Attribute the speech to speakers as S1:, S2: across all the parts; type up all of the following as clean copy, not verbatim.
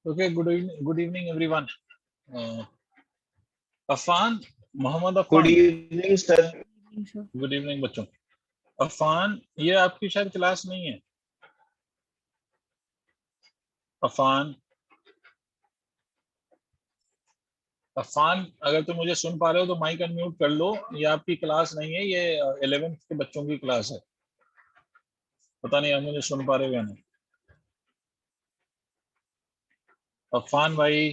S1: Okay, good evening everyone. Uh, Afan Mohammad
S2: good
S1: Afan,
S2: evening sir.
S1: Good evening बच्चों। अफान, ये आपकी शायद क्लास नहीं है। अफान, अफान, अगर तुम मुझे सुन पा रहे हो तो माइक अनम्यूट कर लो। ये आपकी क्लास नहीं है, ये 11th के बच्चों की क्लास है। पता नहीं आप मुझे सुन पा रहे हो या नहीं। अफान भाई,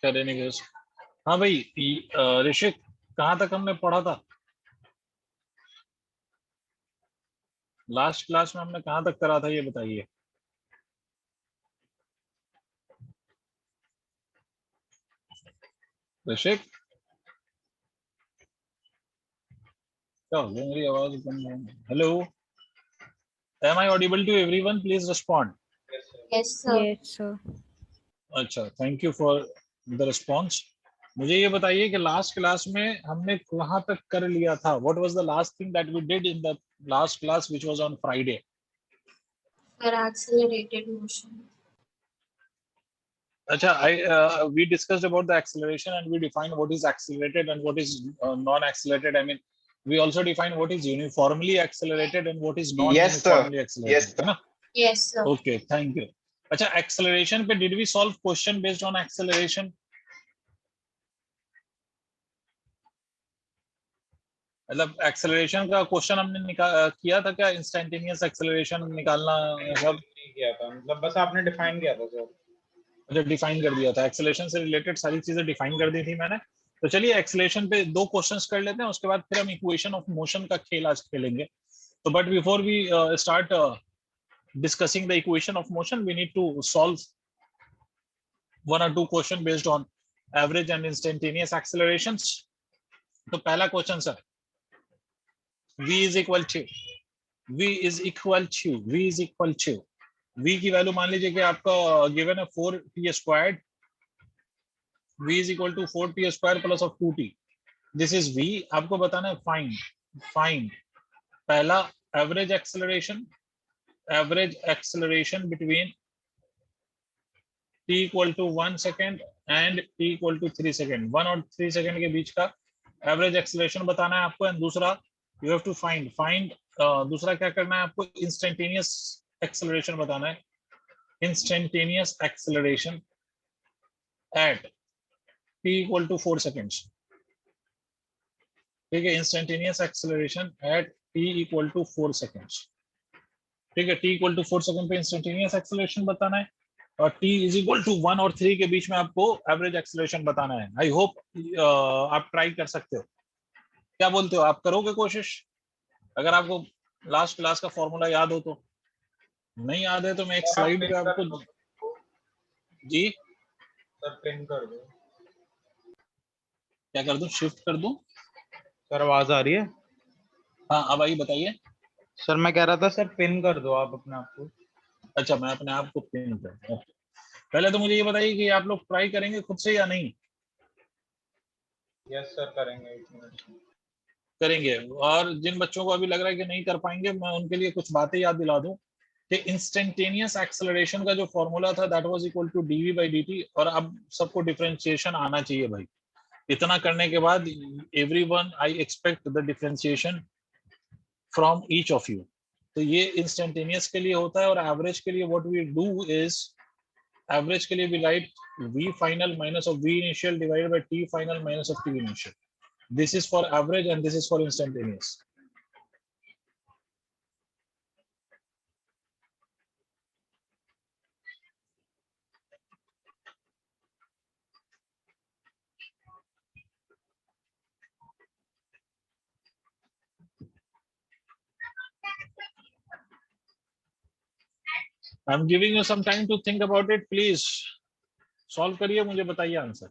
S1: करे नहीं बस। हाँ भाई, ऋषिक, कहाँ तक हमने पढ़ा था? लास्ट क्लास में हमने कहाँ तक करा था ये बताइए। ऋषिक, क्या हो गया, मेरी आवाज बंद है? Hello, am I audible to everyone? Please respond.
S3: Yes, sir.
S4: Yes, sir.
S1: अच्छा, thank you for the response. मुझे ये बताइए कि लास्ट क्लास में हमने कहाँ तक कर लिया था? What was the last thing that we did in the last class which was on Friday?
S3: For accelerated motion.
S1: अच्छा, I we discussed about the acceleration and we defined what is accelerated and what is non accelerated. I mean, we also define what is uniformly accelerated and what is non
S2: yes sir.
S1: uniformly accelerated,
S2: yes
S1: है ना?
S3: Yes, sir.
S1: Okay, thank you. अच्छा, acceleration पे did we solve question based on acceleration? मतलब acceleration का question हमने किया था क्या? इंस्टेंटेनियस एक्सेलरेशन निकालना सब
S5: नहीं किया था, मतलब बस आपने डिफाइन किया था सर।
S1: अच्छा, डिफाइन कर दिया था। एक्सेलरेशन से रिलेटेड सारी चीजें डिफाइन कर दी थी मैंने। तो चलिए एक्सेलरेशन पे दो क्वेश्चंस कर लेते हैं, उसके बाद फिर हम इक्वेशन ऑफ मोशन का खेल आज खेलेंगे। तो but before we start discussing the equation of motion, we need to solve one or two question based on average and instantaneous accelerations. तो पहला question sir, v is equal to v की value मान लीजिए कि आपका given है 4t squared. v is equal to 4t square plus of 2t। This is v। आपको बताना है फाइंड पहला average acceleration between t equal to 1 second and t equal to 3 second. 1 और 3 सेकेंड के बीच का एवरेज एक्सेलरेशन बताना है आपको। एंड दूसरा यू हैव टू फाइंड दूसरा क्या करना है आपको? इंस्टेंटेनियस एक्सेलरेशन बताना है। Instantaneous acceleration at t equal to 4 seconds. ठीक है, instantaneous acceleration at t equal to 4 seconds. ठीक है, t इक्वल टू 4 सेकेंड पे इंस्टेंटेनियस एक्सेलरेशन बताना है और t इज इक्वल टू 1 और 3 के बीच में आपको एवरेज एक्सेलरेशन बताना है। आई होप आप ट्राई कर सकते हो। क्या बोलते हो, आप करोगे कोशिश? अगर आपको लास्ट क्लास का फॉर्मूला याद हो तो। नहीं याद है तो मैं एक स्लाइड पे आपको जी
S5: सर पिन कर दो।
S1: क्या कर दूं? शिफ्ट कर दूं?
S5: सर आवाज आ रही है?
S1: हाँ, अब आई, बताइए।
S5: सर मैं कह रहा था सर पिन कर दो आप अपने आप को।
S1: अच्छा, मैं अपने आप को पिन कर। पहले तो मुझे ये बताइए कि आप लोग ट्राई करेंगे खुद से या नहीं?
S5: यस सर करेंगे, 1 मिनट।
S1: करेंगे। और जिन बच्चों को अभी लग रहा है कि नहीं कर पाएंगे, मैं उनके लिए कुछ बातें याद दिला दूं कि इंस्टेंटेनियस एक्सेलरेशन का जो फॉर्मूला था that was equal to dv by dt। और अब सबको डिफरेंशिएशन आना चाहिए भाई। इतना करने के बाद everyone, I expect the differentiation from each of you. तो ये इंस्टेंटेनियस के लिए होता है। और एवरेज के लिए what we do is, average के लिए we write v final minus of v initial divided by t final minus of t initial. This is for average and this is for instantaneous. I am giving you some time to think about it. Please solve करिए, मुझे बताइए answer.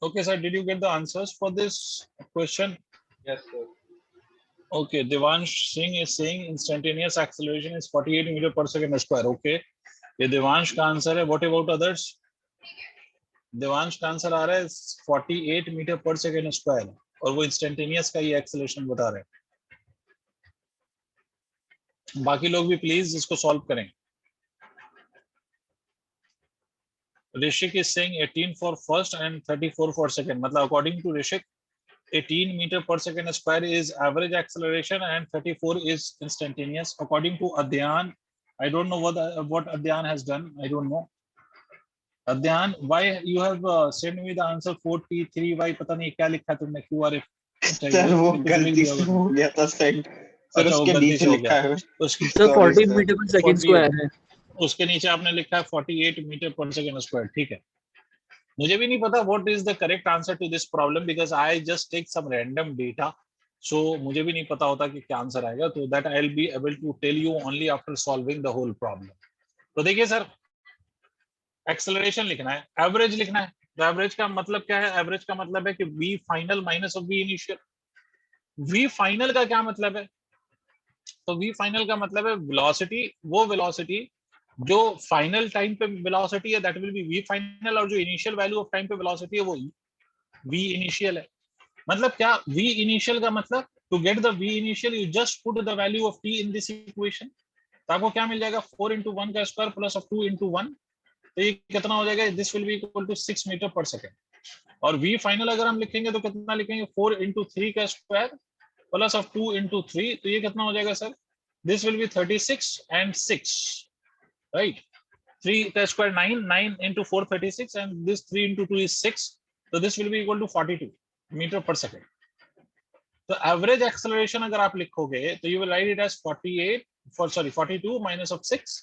S1: Okay, sir, did you get the answers for this question?
S5: Yes, sir.
S1: Okay, Devansh Singh is saying instantaneous acceleration is 48 meter per second square. Okay, ये देवांश का answer है. What about others? Devansh का answer आ रहा है 48 metre per second square और वो instantaneous का ये एक्सेलरेशन बता रहे हैं. बाकी लोग भी प्लीज इसको सॉल्व करें. Rishik is saying 18 for first and 34 for second. मतलब according to Rishik, 18 meter per second square is average acceleration and 34 is instantaneous. According to Adyan, I don't know what Adyan has done. I don't know. Adyan, why you have sent me the answer 43? Why पता नहीं क्या लिखा तुमने QRF?
S2: Sir वो गलती से हो गया था सेंड. सर
S1: अच्छा, वो
S2: उसके
S1: गलती
S2: नीचे
S1: से हो
S2: लिखा
S1: गया.
S2: है.
S1: उसके
S4: sir
S2: Sorry,
S4: 40
S2: sir.
S4: Metre per second
S1: 48
S4: square है.
S1: उसके नीचे आपने लिखा है 48 मीटर पर सेकेंड स्क्वायर. ठीक है, मुझे भी नहीं पता what is the correct answer to this problem because I just take some random data. So मुझे भी नहीं पता होता कि क्या आंसर आएगा. तो that I will be able to tell you only after solving the whole problem. तो देखिए सर, एक्सेलरेशन लिखना है, एवरेज लिखना है. तो एवरेज का मतलब क्या है? एवरेज का मतलब है कि v final minus of v initial. v final का क्या मतलब है? तो v फाइनल का मतलब है वेलोसिटी, वो वेलोसिटी जो फाइनल टाइम पे वेलोसिटी है that will B v final, और जो इनिशियल वैल्यू ऑफ टाइम पे वेलोसिटी है वो v इनिशियल है. मतलब क्या v इनिशियल का मतलब, to get the v initial you just put the value of t in this equation. तो आपको क्या मिल जाएगा? 4 into 1 का स्क्वायर प्लस ऑफ 2 into 1. तो ये कितना हो जाएगा? This will be equal to 6 metre per second. और v फाइनल अगर हम लिखेंगे तो कितना लिखेंगे? 4 into 3 का स्क्वायर प्लस ऑफ 2 into 3. तो ये कितना हो जाएगा sir? This will B 36 and 6, right? 3 का square 9, 9 into 4 36, and this 3 into 2 is 6. So this will be equal to 42 meter per second. तो एवरेज एक्सेलरेशन अगर आप लिखोगे तो you will write it as 42 minus of 6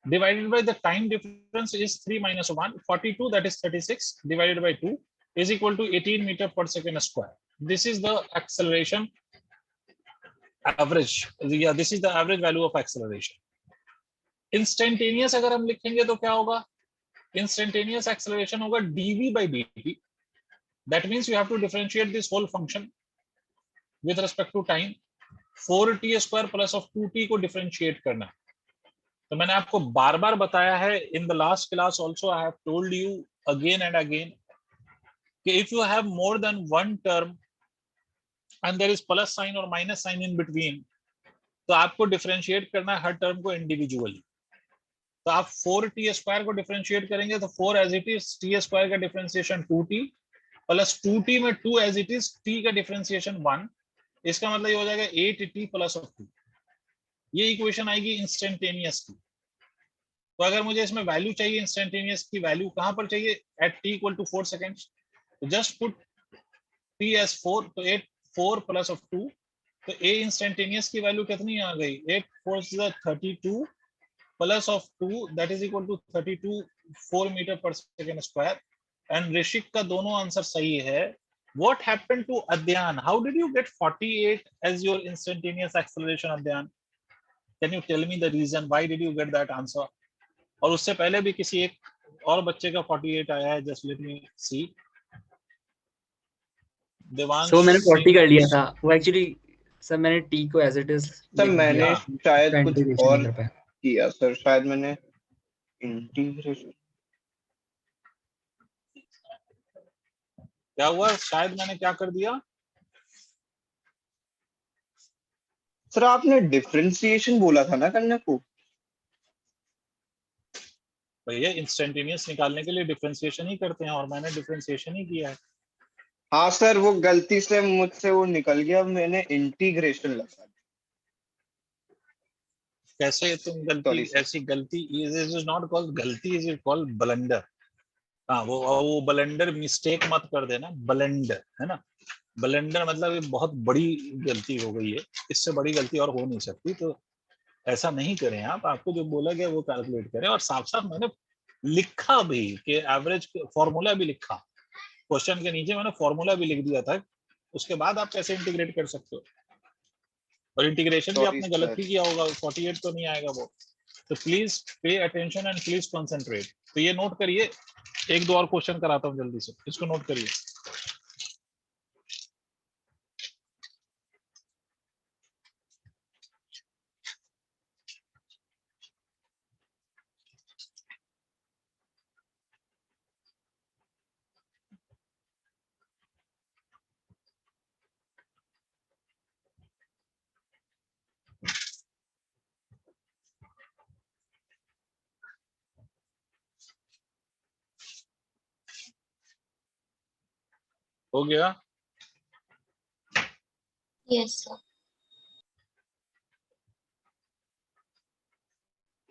S1: divided by the time difference is 3 minus 1. 42, that is 36, divided by 2 is equal to 18 meter per second square. This is the acceleration average. Yeah, this is the average value of acceleration. Instantaneous अगर हम लिखेंगे तो क्या होगा? Instantaneous acceleration होगा dv by dt. That means you have to differentiate this whole function with respect to time. 4t square plus of 2t को differentiate करना. तो मैंने आपको बार बार बताया है, in the last class also I have told you again and again कि if you have more than one term and there is plus sign or minus sign in between, तो आपको differentiate करना है हर term को individually. तो आप 4t square को differentiate करेंगे तो 4 as it is t square का डिफरेंशिएशन 2t प्लस 2t में 2 एज इट इज t का डिफरेंशिएशन 1. इसका मतलब ये हो जाएगा 8t प्लस ऑफ 2. ये इक्वेशन आएगी इंस्टेंटेनियस की. तो अगर मुझे इसमें वैल्यू चाहिए इंस्टेंटेनियस की, वैल्यू कहां पर चाहिए? At t equal to 4 seconds. तो जस्ट पुट t एज 4. तो 8 4 प्लस ऑफ 2. तो a इंस्टेंटेनियस की वैल्यू कितनी आ गई? 8 4 is 32 plus of 2, that is equal to 32 4 meter per second square. And Rishik का दोनों आंसर सही है. What happened to Adyan? How did you get 48 as your instantaneous acceleration, Adyan? Can you tell me the reason why did you get that answer? और उससे पहले भी किसी एक और बच्चे का 48 आया है. Just let me see. Devansh.
S4: सो मैंने 40 कर लिया था वो एक्चुअली. सर मैंने t को एज इट इज
S2: सर मैंने शायद कुछ और
S4: कर
S2: किया सर. शायद मैंने इंटीग्रेशन.
S1: क्या हुआ? शायद मैंने क्या कर दिया?
S2: सर आपने डिफरेंशिएशन बोला था ना करने को.
S1: भैया इंस्टेंटेनियस निकालने के लिए डिफरेंशिएशन ही करते हैं और मैंने डिफरेंशिएशन ही किया है.
S2: हाँ सर, वो गलती से मुझसे वो निकल गया. मैंने इंटीग्रेशन लगा.
S1: कैसे तुम गलती? ऐसी गलती इज नॉट कॉल्ड गलती, इज इट कॉल्ड ब्लंडर. हाँ, वो ब्लंडर मिस्टेक मत कर देना. ब्लंडर है ना. ब्लंडर मतलब ये बहुत बड़ी गलती हो गई है. इससे बड़ी गलती और हो नहीं सकती. तो ऐसा नहीं करें आप. आपको जो बोला गया वो कैलकुलेट करें. और साफ साफ मैंने लिखा भी कि एवरेज फॉर्मूला भी लिखा. क्वेश्चन के नीचे मैंने फॉर्मूला भी लिख दिया था. उसके बाद आप कैसे इंटीग्रेट कर सकते हो? और इंटीग्रेशन भी आपने गलत ही किया होगा. 48 तो नहीं आएगा वो. तो please pay attention and please concentrate. तो ये नोट करिए. एक दो और क्वेश्चन कराता हूँ जल्दी से, इसको नोट करिए. हो गया?
S3: Yes, sir.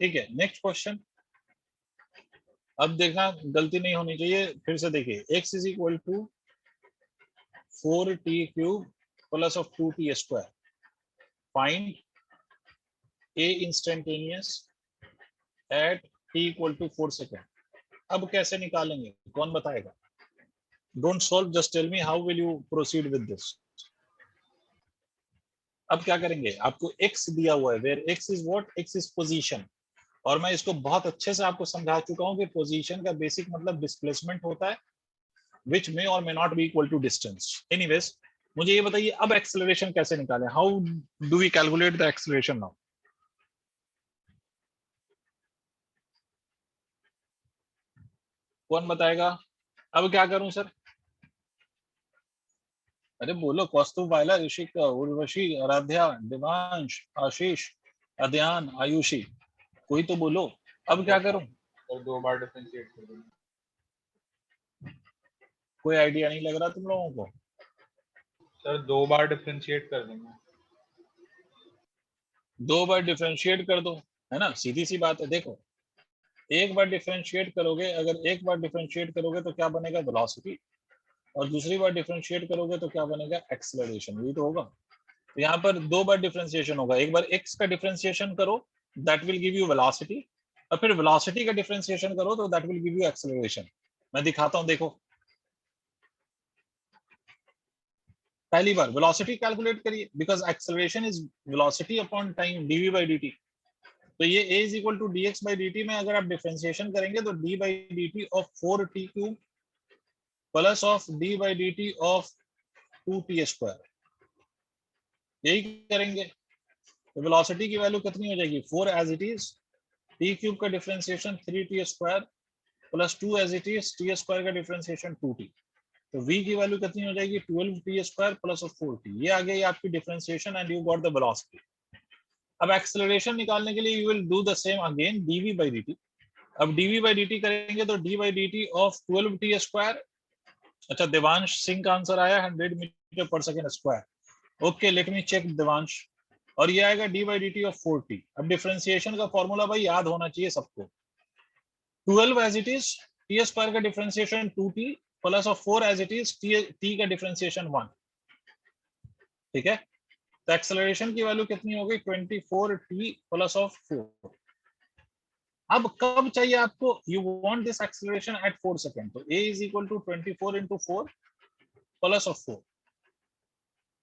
S1: ठीक है, नेक्स्ट क्वेश्चन। अब देखना गलती नहीं होनी चाहिए, फिर से देखिए, x is equal to 4t cube plus of 2t square, find a instantaneous at t equal to 4 second. अब कैसे निकालेंगे, कौन बताएगा? Don't solve, just tell me how will you proceed with this. अब क्या करेंगे, आपको x दिया हुआ है, where x is what, x is position, और मैं इसको बहुत अच्छे से आपको समझा चुका हूं कि पोजीशन का बेसिक मतलब डिस्प्लेसमेंट होता है, which may or may not be equal to distance. Anyways, मुझे ये बताइए अब एक्सेलरेशन कैसे निकालें, how do we calculate the acceleration now? कौन बताएगा? अब क्या करूं सर? अरे बोलो, कौस्तुभ, वायला, ऋषिक, उर्वशी, आराध्या, दिवांश, आशीष, अध्यान, आयुषी, कोई तो बोलो, अब क्या करूं?
S5: और 2 बार डिफरेंशिएट कर देंगे।
S1: कोई आइडिया नहीं लग रहा तुम लोगों को?
S5: सर 2 बार डिफरेंशिएट कर देंगे।
S1: 2 बार डिफरेंशिएट कर दो, है ना, सीधी सी बात है। देखो, एक बार डिफरेंशिएट करोगे, अगर एक बार डिफरेंशिएट करोगे तो क्या बनेगा, वेलोसिटी, और दूसरी बार डिफरेंशिएट करोगे तो क्या बनेगा, एक्सेलरेशन, ये तो होगा। तो यहाँ पर 2 बार डिफरेंशिएशन होगा, एक बार x का डिफरेंशिएशन करो, that will give you velocity, और फिर वेलोसिटी का डिफरेंशिएशन करो तो that will give you acceleration. मैं दिखाता हूँ, देखो, पहली बार वेलोसिटी कैलकुलेट करिए, because acceleration is velocity upon time dv by dt। तो ये a is equal to dx by dt में अगर आप डिफरेंशिएशन करेंगे तो d by dt of 4t cube plus of d by dt of 2t square, यही करेंगे। तो वेलोसिटी की वैल्यू कितनी हो जाएगी, 4 as it is, t cube का differentiation 3t square plus 2 as it is, t square का डिफरेंशिएशन 2t। तो v की वैल्यू कितनी हो जाएगी, 12t square plus of 4t। ये आ गई आपकी differentiation and you got the velocity. अब एक्सेलरेशन निकालने के लिए you will do the same again, dv by dt। अब dv by dt करेंगे तो d by dt of 12t square, अच्छा देवांश सिंह का आंसर आया 100 metre per second square. Okay, let me check Devansh, और ये आएगा d by dt of 4t। अब डिफरेंशिएशन का फॉर्मूला भाई याद होना चाहिए सबको, 12 as it is, t square का differentiation 2t plus of 4 as it is, t का डिफरेंशिएशन 1। ठीक है, तो एक्सेलरेशन की वैल्यू कितनी हो गई, 24t प्लस ऑफ 4। अब कब चाहिए आपको, you want this acceleration at 4 second, तो a is equal to 24 into 4 plus of 4।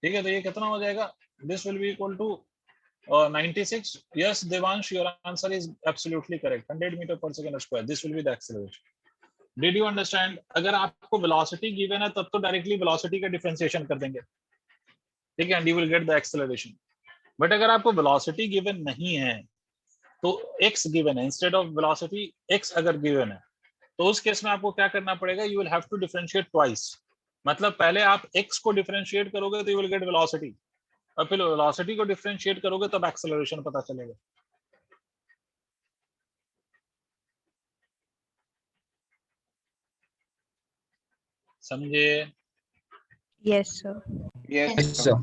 S1: ठीक है, तो ये कितना हो जाएगा, this will be equal to 96। Yes Devansh, your answer is absolutely correct, 100 metre per second square, this will be the acceleration. Did you understand? अगर आपको वेलोसिटी गिवन है तब तो डायरेक्टली वेलोसिटी का डिफरेंशिएशन कर देंगे, ठीक है, and you will get the acceleration. But अगर आपको वेलोसिटी गिवन नहीं है तो x गिवन है, इंस्टेड ऑफ वेलोसिटी x अगर गिवन है, तो उस केस में आपको क्या करना पड़ेगा, you will have to differentiate twice. मतलब पहले आप x को डिफरेंशिएट करोगे तो यू विल गेट वेलोसिटी, और फिर वेलोसिटी को डिफरेंशिएट करोगे तब एक्सेलरेशन पता चलेगा। समझे?
S6: Yes, sir.
S2: Yes
S3: Yes.
S2: Sir.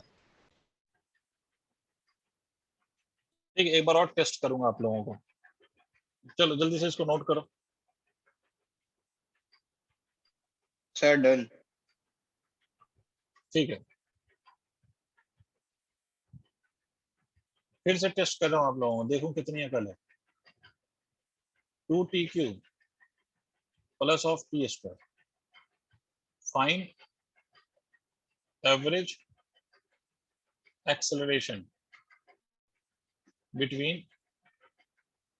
S1: ठीक है, एक बार और टेस्ट करूंगा आप लोगों को, चलो जल्दी से इसको नोट करो।
S2: Sir done.
S1: ठीक है, फिर से टेस्ट कर रहा हूँ आप लोगों को, देखो कितनी अकल है। 2t cube plus of t square, find average acceleration between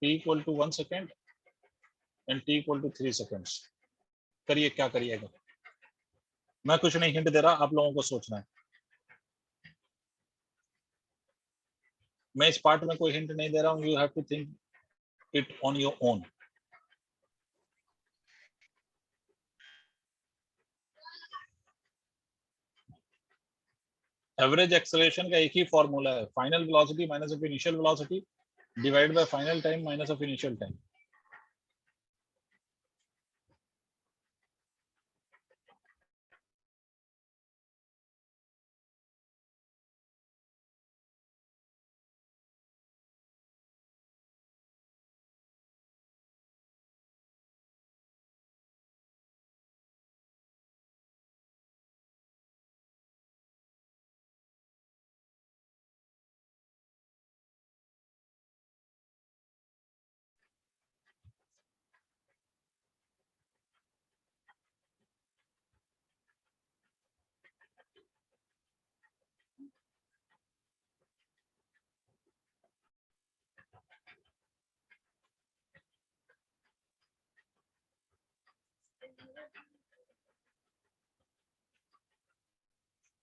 S1: t equal to 1 second and t equal to 3 seconds। करिए, क्या करिएगा, मैं कुछ नहीं हिंट दे रहा, आप लोगों को सोचना है। मैं इस पार्ट में कोई हिंट नहीं दे रहा हूँ, you have to think it on your own. Average acceleration का एक ही फॉर्मूला है, final velocity minus of initial velocity divide by final time minus of initial time.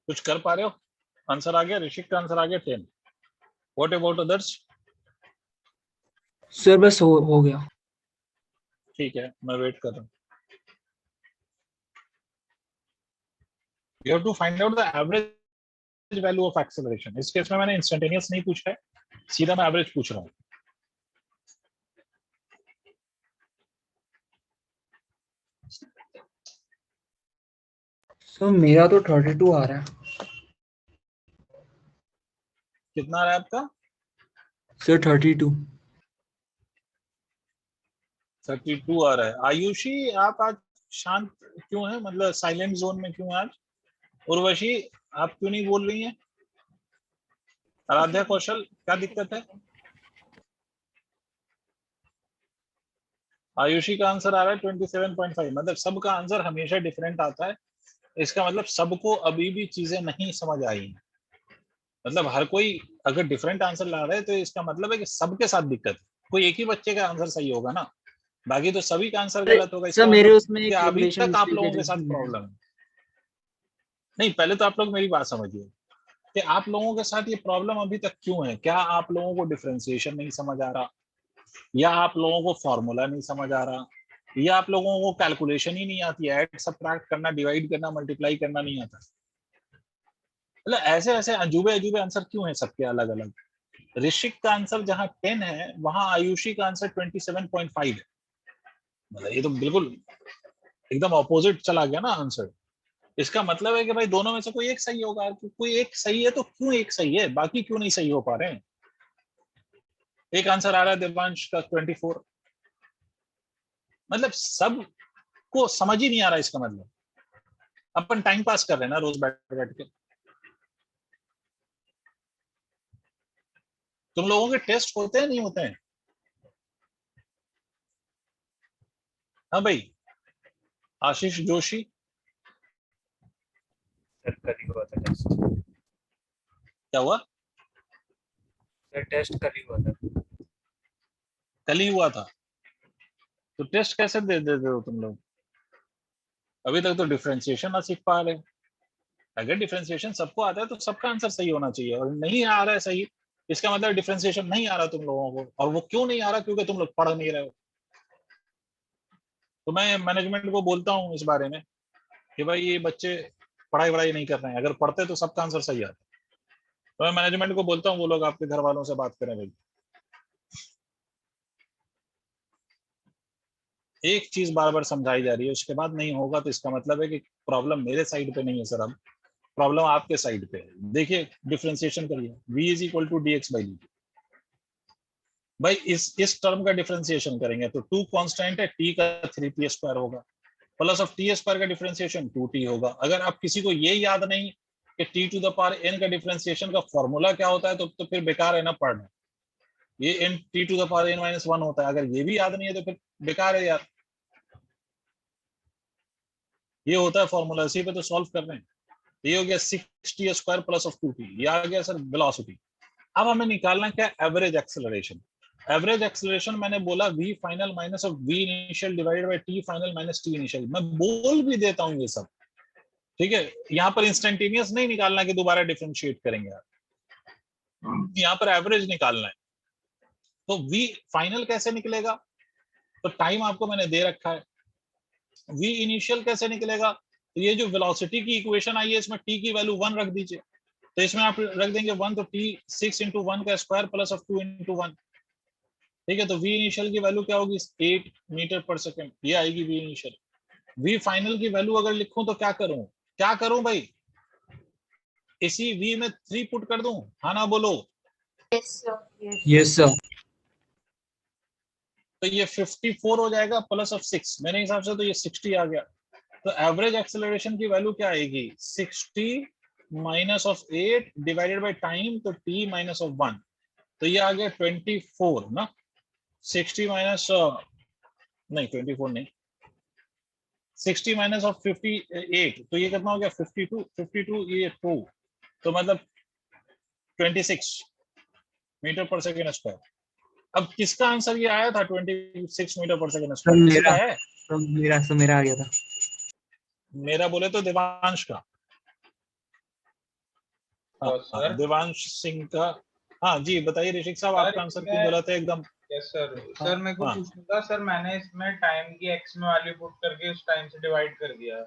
S1: कुछ कर पा रहे हो? आंसर आ गया, ऋषिक का आंसर आ गया 10। What about others?
S4: सर बस हो गया।
S1: ठीक है, मैं वेट कर रहा हूँ। You have to find out the average value of acceleration. इस केस में मैंने इंस्टेंटेनियस नहीं पूछा है, सीधा मैं एवरेज पूछ रहा हूँ।
S4: सर मेरा तो 32 आ रहा है।
S1: कितना आ रहा है आपका?
S4: सर 32।
S1: 32 आ रहा है। आयुषी, आप आज शांत क्यों है, मतलब साइलेंट जोन में क्यों आज? उर्वशी, आप क्यों नहीं बोल रही हैं? आराध्या, कौशल, क्या दिक्कत है? आयुषी का आंसर आ रहा है 27.5। मतलब सबका आंसर हमेशा डिफरेंट आता है। इसका मतलब सबको अभी भी चीजें नहीं समझ आई हैं। मतलब हर कोई अगर डिफरेंट आंसर ला रहा है तो इसका मतलब है कि सबके साथ दिक्कत है। कोई एक ही बच्चे का आंसर सही होगा ना, बाकी तो सभी का आंसर गलत होगा।
S4: सर
S1: इसका
S4: मेरे
S1: मतलब
S4: उसमें
S1: कि अभी
S4: कैलकुलेशन
S1: तक आप
S4: मिस्टेक
S1: लोगों के साथ प्रॉब्लम है। नहीं, पहले तो आप लोग मेरी बात समझिए कि आप लोगों के साथ ये प्रॉब्लम अभी तक क्यों है। क्या आप लोगों को डिफरेंशिएशन नहीं समझ आ रहा, या आप लोगों को फॉर्मूला नहीं समझ आ रहा, या आप लोगों को कैलकुलेशन ही नहीं आती, ऐड सब्ट्रैक्ट करना, डिवाइड करना, मल्टीप्लाई करना नहीं आता। मतलब ऐसे ऐसे अजूबे अजूबे आंसर क्यों है सबके अलग अलग? ऋषिक का आंसर जहां 10 है वहां आयुषी का आंसर 27.5 है। मतलब ये तो बिल्कुल एकदम ऑपोजिट चला गया ना आंसर। इसका मतलब है कि भाई दोनों में से कोई एक सही होगा। कोई एक सही है तो क्यों एक सही है, बाकी क्यों नहीं सही हो पा रहे हैं? एक आंसर आ रहा है देवांश का 24। मतलब सब को समझ ही नहीं आ रहा। इसका मतलब अपन टाइम पास कर रहे हैं ना रोज बैठ बैठ के। तुम लोगों के टेस्ट होते हैं नहीं होते हैं? हाँ भाई, आशीष जोशी,
S7: सर कल ही हुआ था टेस्ट।
S1: क्या हुआ?
S7: सर टेस्ट कल ही हुआ था।
S1: कल ही हुआ था तो टेस्ट कैसे दे देते हो तुम लोग? अभी तक तो डिफरेंशिएशन ना सीख पा रहे। अगर डिफरेंशिएशन सबको आता है तो सबका आंसर सही होना चाहिए, और नहीं आ रहा है सही, इसका मतलब डिफरेंशिएशन नहीं आ रहा तुम लोगों को। और वो क्यों नहीं आ रहा? क्योंकि तुम लोग पढ़ नहीं रहे हो। तो मैं मैनेजमेंट को बोलता हूँ इस बारे में कि भाई ये बच्चे पढ़ाई वढ़ाई नहीं कर रहे हैं। अगर पढ़ते तो सबका आंसर सही आता। तो मैं मैनेजमेंट को बोलता हूँ वो लोग आपके घर वालों से बात करें भाई। एक चीज बार बार समझाई जा रही है, उसके बाद नहीं होगा तो इसका मतलब है कि प्रॉब्लम मेरे साइड पे नहीं है सर, अब प्रॉब्लम आपके साइड पे है। देखिए डिफरेंशिएशन करिए, v is equal to dx by dt। भाई इस टर्म का डिफरेंशिएशन करेंगे तो 2 कांस्टेंट है, t का 3t स्क्वायर होगा, प्लस ऑफ t स्क्वायर का डिफरेंशिएशन 2t होगा। अगर आप किसी को ये याद नहीं कि t to the power n का डिफरेंशिएशन का फॉर्मूला क्या होता है तो फिर बेकार है ना पढ़ना। ये n t to the power n minus 1 होता है। अगर ये भी याद नहीं है तो फिर बेकार है यार। ये होता है फॉर्मूला, इसी पे तो सॉल्व कर रहे हैं। ये हो गया 6t square plus of 2t, ये आ गया सर वेलोसिटी। अब हमें निकालना क्या? Average acceleration. एवरेज एक्सेलरेशन मैंने बोला v final minus of v initial divided by t final minus t initial. मैं बोल भी देता हूँ ये सब, ठीक है। यहाँ पर इंस्टेंटेनियस नहीं निकालना कि दोबारा डिफरेंशिएट करेंगे यार, यहाँ पर एवरेज निकालना है। तो v फाइनल कैसे निकलेगा? तो टाइम आपको मैंने दे रखा है। v इनिशियल कैसे निकलेगा? तो ये जो वेलोसिटी की इक्वेशन आई है इसमें t की वैल्यू 1 रख दीजिए। तो इसमें आप रख देंगे 1, तो t 6 इंटू 1 का स्क्वायर प्लस ऑफ 2 इंटू 1, ठीक है। तो v इनिशियल की वैल्यू क्या होगी? 8 मीटर पर सेकेंड, ये आएगी v इनिशियल। v फाइनल की वैल्यू अगर लिखूं तो क्या करूं भाई? इसी v में 3 पुट कर दूं? हाँ ना बोलो।
S3: Yes, sir.
S4: Yes sir.
S1: तो ये 54 हो जाएगा प्लस ऑफ 6, मेरे हिसाब से तो ये 60 आ गया। तो एवरेज एक्सेलरेशन की वैल्यू क्या आएगी? 60 minus of 8 divided by time, तो t माइनस ऑफ 1, तो ये आ गया 24 ना। 60 माइनस नहीं 24 नहीं, 60 माइनस ऑफ 58, तो ये कितना हो गया? 52 ये 2, तो मतलब 26 मीटर पर सेकेंड स्क्वायर। अब किसका आंसर ये आया था 26 मीटर पर सेकेंड स्क्वायर? किसी का है?
S4: तो मेरा आ गया था।
S1: मेरा बोले तो देवांश का। हाँ,
S5: तो सर
S1: देवांश सिंह का। हाँ जी बताइए ऋषिक साहब, आपका आंसर क्यों गलत है एकदम?
S5: Yes sir.
S1: हाँ,
S5: सर मेरे को
S1: हाँ।
S5: पूछना था सर, मैंने इसमें टाइम की एक्स में वैल्यू पुट करके उस टाइम से डिवाइड कर दिया।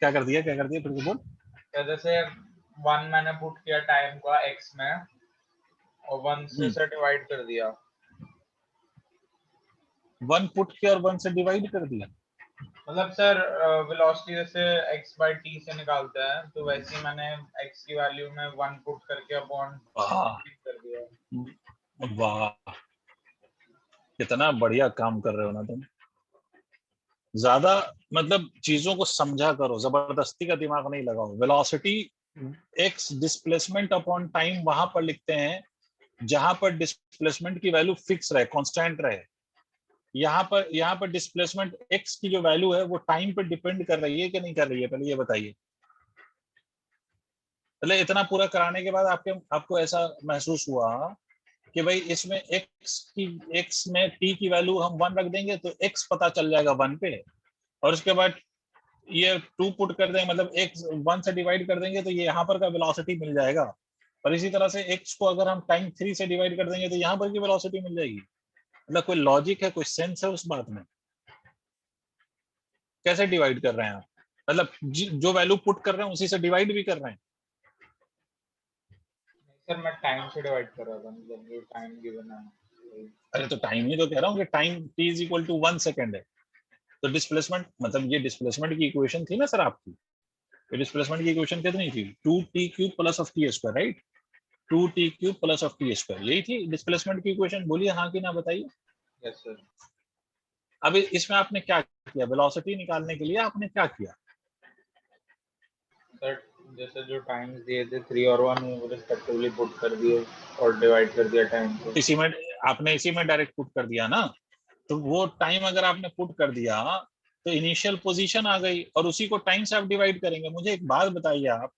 S1: क्या कर दिया, क्या कर दिया, फिर से बोल।
S5: तो जैसे 1 मैंने पुट किया टाइम का एक्स में और 1 से सर डिवाइड कर दिया।
S1: 1 पुट किया और 1 से डिवाइड कर दिया।
S5: मतलब सर वेलोसिटी जैसे x बाई टी से निकालते हैं, तो वैसे ही मैंने x की वैल्यू में 1 पुट करके अपॉन
S1: वाह,
S5: कर दिया।
S1: वाह, कितना बढ़िया काम कर रहे हो ना तुम। ज्यादा मतलब चीजों को समझा करो, जबरदस्ती का दिमाग नहीं लगाओ। Velocity x displacement upon time वहां पर लिखते हैं जहां पर डिस्प्लेसमेंट की वैल्यू फिक्स रहे, कांस्टेंट रहे। यहाँ पर डिस्प्लेसमेंट एक्स की जो वैल्यू है वो टाइम पर डिपेंड कर रही है कि नहीं कर रही है, पहले ये बताइए। पहले इतना पूरा कराने के बाद आपको ऐसा महसूस हुआ कि भाई इसमें एक्स में टी की वैल्यू हम 1 रख देंगे तो एक्स पता चल जाएगा 1 पे, और उसके बाद ये 2 पुट कर देंगे, मतलब एक्स 1 से डिवाइड कर देंगे तो ये यहाँ पर का वेलोसिटी मिल जाएगा। और इसी तरह से एक्स को अगर हम टाइम 3 से डिवाइड कर देंगे तो यहाँ पर की वेलोसिटी मिल जाएगी। मतलब कोई लॉजिक है, कोई सेंस है उस बात में? कैसे डिवाइड कर रहे हैं आप? मतलब जो वैल्यू पुट कर रहे हैं उसी से डिवाइड भी कर रहे हैं।
S5: सर मैं टाइम से डिवाइड कर रहा था, मतलब जो टाइम गिवन है।
S1: अरे तो टाइम ही तो कह रहा हूँ कि time t is equal to 1 second है। तो डिस्प्लेसमेंट मतलब ये डिस्प्लेसमेंट की इक्वेशन थी ना सर आपकी, ये डिस्प्लेसमेंट की इक्वेशन कितनी थी? 2t³ plus of T square, right? 2t³ plus of T square, यही थी डिस्प्लेसमेंट की इक्वेशन। बोलिए हाँ कि ना, बताइए।
S5: Yes sir.
S1: अब इसमें आपने क्या किया? वेलोसिटी निकालने के लिए आपने क्या किया?
S5: सर जैसे जो टाइम्स दिए थे 3 और 1 वो रिस्पेक्टिवली पुट कर दिए और डिवाइड कर दिया टाइम को।
S1: इसी में डायरेक्ट पुट कर दिया ना। तो वो टाइम अगर आपने पुट कर दिया तो इनिशियल पोजीशन आ गई और उसी को टाइम से आप डिवाइड करेंगे। मुझे एक बात बताइए आप,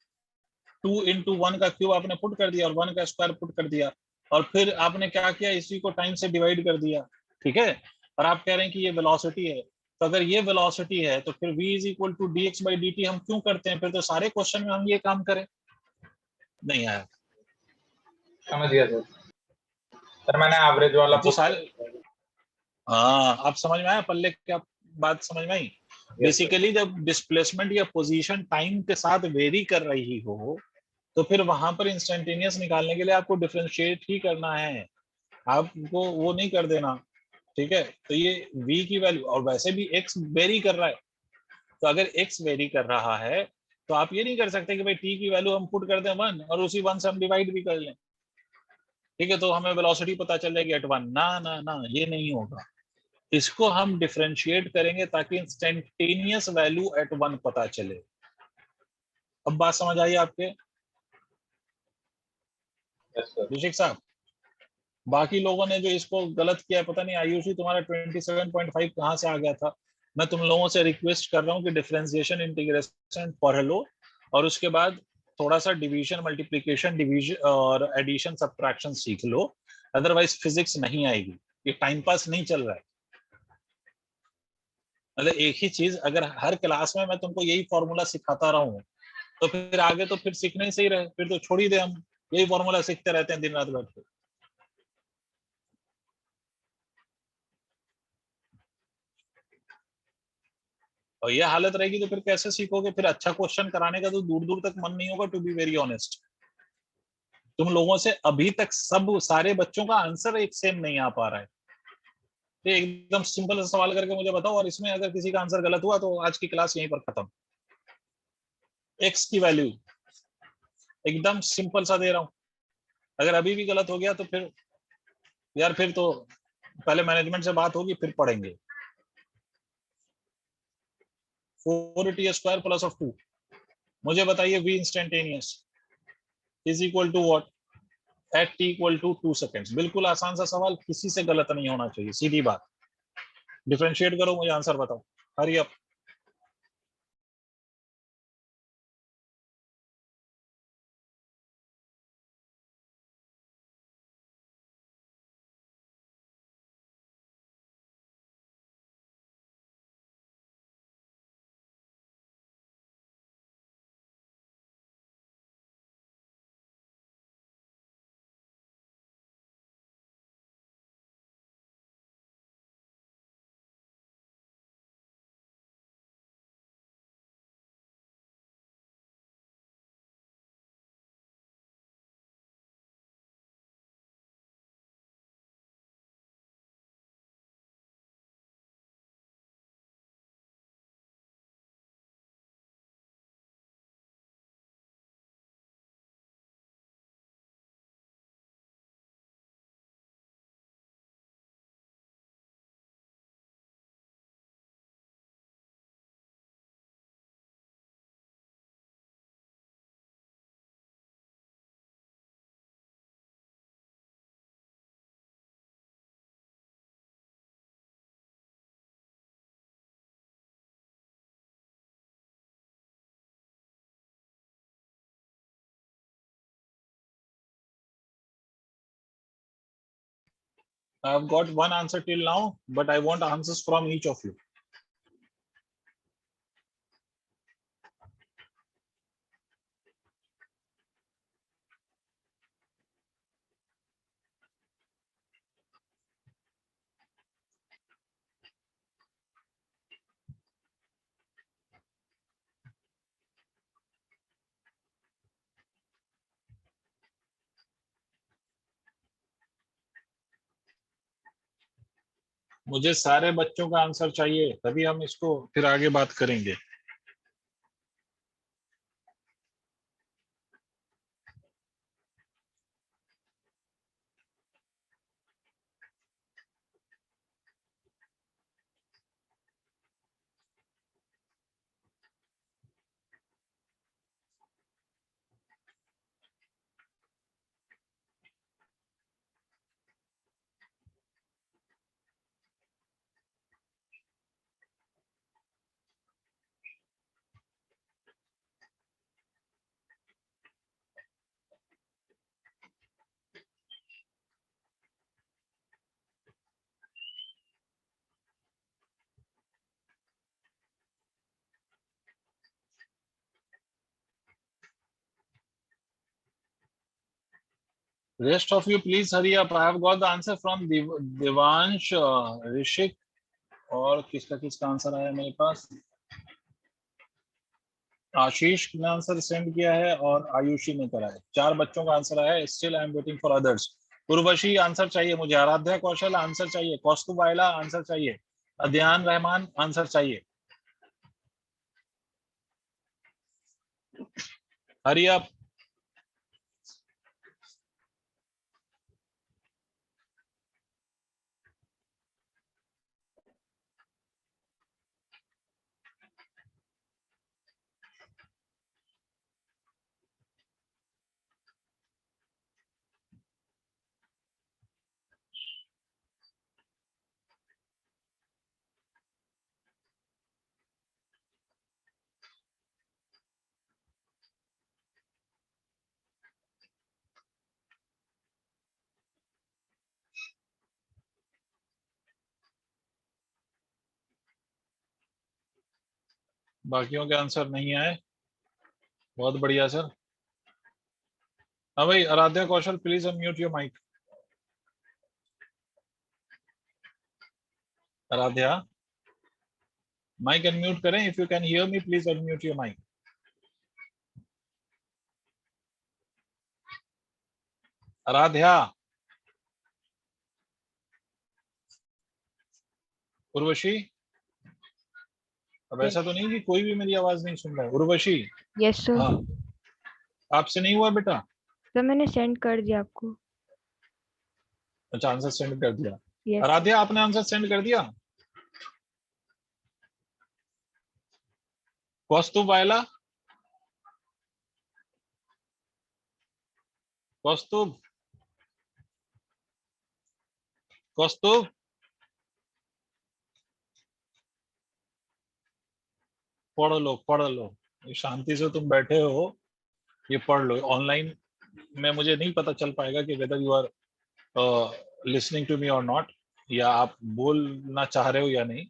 S1: 2 इंटू 1 का क्यूब आपने पुट कर दिया और 1 का स्क्वायर पुट कर दिया, और फिर आपने क्या किया? इसी को टाइम से डिवाइड कर दिया, ठीक है? और आप कह रहे हैं कि ये वेलोसिटी है। तो अगर ये वेलोसिटी है तो फिर v is equal to D X by D T हम क्यों करते हैं? फिर तो सारे क्वेश्चन में हम ये काम करें। नहीं आया?
S5: समझ गया सर। सर मैंने एवरेज वाला
S1: तो
S5: पुट
S1: सारे,
S5: कर दिया।
S1: हाँ आप समझ में आया पल्ले क्या बात समझ में आई?
S5: Yes, sir.
S1: बेसिकली जब डिस्प्लेसमेंट या पोजीशन टाइम के साथ वेरी कर रही हो तो फिर वहां पर इंस्टेंटेनियस निकालने के लिए आपको डिफरेंशिएट ही करना है, आपको वो नहीं कर देना, ठीक है? तो ये v की वैल्यू, और वैसे भी x वेरी कर रहा है, तो अगर x वेरी कर रहा है तो आप ये नहीं कर सकते कि भाई t की वैल्यू हम पुट कर दें 1 और उसी 1 से हम डिवाइड भी कर लें, ठीक है? तो हमें वेलोसिटी पता चल जाएगी एट 1। ना ना ना, ये नहीं होगा। इसको हम डिफरेंशिएट करेंगे ताकि इंस्टेंटेनियस वैल्यू एट 1 पता चले। अब बात समझ आई आपके
S5: Yes, sir.
S1: ऋषिक साहब? बाकी लोगों ने जो इसको गलत किया, पता नहीं आयुषी तुम्हारा 27.5 कहाँ से आ गया था। मैं तुम लोगों से रिक्वेस्ट कर रहा हूँ कि डिफरेंशिएशन इंटीग्रेशन पढ़ लो और उसके बाद थोड़ा सा डिवीजन मल्टीप्लिकेशन डिवीजन और एडिशन सब्ट्रैक्शन सीख लो, अदरवाइज फिजिक्स नहीं आएगी। ये टाइम पास नहीं चल रहा है। मतलब एक ही चीज अगर हर क्लास में मैं तुमको यही फॉर्मूला सिखाता रहा हूँ तो फिर आगे तो फिर सीखने से ही रहे, फिर तो छोड़ ही दे, हम यही फॉर्मूला सीखते रहते हैं दिन रात बैठ के। और ये हालत रहेगी तो फिर कैसे सीखोगे? फिर अच्छा क्वेश्चन कराने का तो दूर दूर तक मन नहीं होगा, टू बी वेरी ऑनेस्ट। तुम लोगों से अभी तक सब सारे बच्चों का आंसर एक सेम नहीं आ पा रहा है। तो एकदम सिंपल सा सवाल करके मुझे बताओ, और इसमें अगर किसी का आंसर गलत हुआ तो आज की क्लास यहीं पर खत्म। एक्स की वैल्यू एकदम सिंपल सा दे रहा हूं, अगर अभी भी गलत हो गया तो फिर यार फिर तो पहले मैनेजमेंट से बात होगी फिर पढ़ेंगे। 4t² प्लस ऑफ 2, मुझे बताइए v instantaneous is equal to what at t equal to 2 seconds. बिल्कुल आसान सा सवाल, किसी से गलत नहीं होना चाहिए, सीधी बात। डिफरेंशिएट करो, मुझे आंसर बताओ, hurry up. I have got one answer till now, but I want answers from each of you. मुझे सारे बच्चों का आंसर चाहिए, तभी हम इसको फिर आगे बात करेंगे। Rest of you, please hurry up. I have got the answer from Devansh, Rishik, और किसका आंसर आया मेरे पास? आशीष ने आंसर सेंड किया है और आयुषी ने करा है। 4 बच्चों का आंसर आया है। Still I am waiting for others. Urvashi answer चाहिए मुझे, आराध्या कौशल आंसर चाहिए, कौस्तुभ वायला आंसर चाहिए, अध्यान रहमान आंसर चाहिए। Hurry up. बाकियों के आंसर नहीं आए। बहुत बढ़िया सर। हाँ भाई, Aradhya Kaushal please unmute your mic. Aradhya mic unmute करें। If you can hear me please unmute your mic. Aradhya. Urvashi. अब ऐसा तो नहीं कि कोई भी मेरी आवाज नहीं सुन रहा है। उर्वशी।
S6: Yes sir.
S1: हाँ, आपसे नहीं हुआ बेटा?
S6: सर मैंने सेंड कर दिया आपको।
S1: अच्छा, आंसर सेंड कर दिया।
S6: यस।
S1: आराध्या आपने आंसर सेंड कर दिया? कौस्तुभ वायला। कौस्तुभ। कौस्तुभ। पढ़ लो पढ़ लो, शांति से तुम बैठे हो, ये पढ़ लो। ऑनलाइन में मुझे नहीं पता चल पाएगा कि whether you are listening to me और नॉट, या आप बोलना चाह रहे हो या नहीं।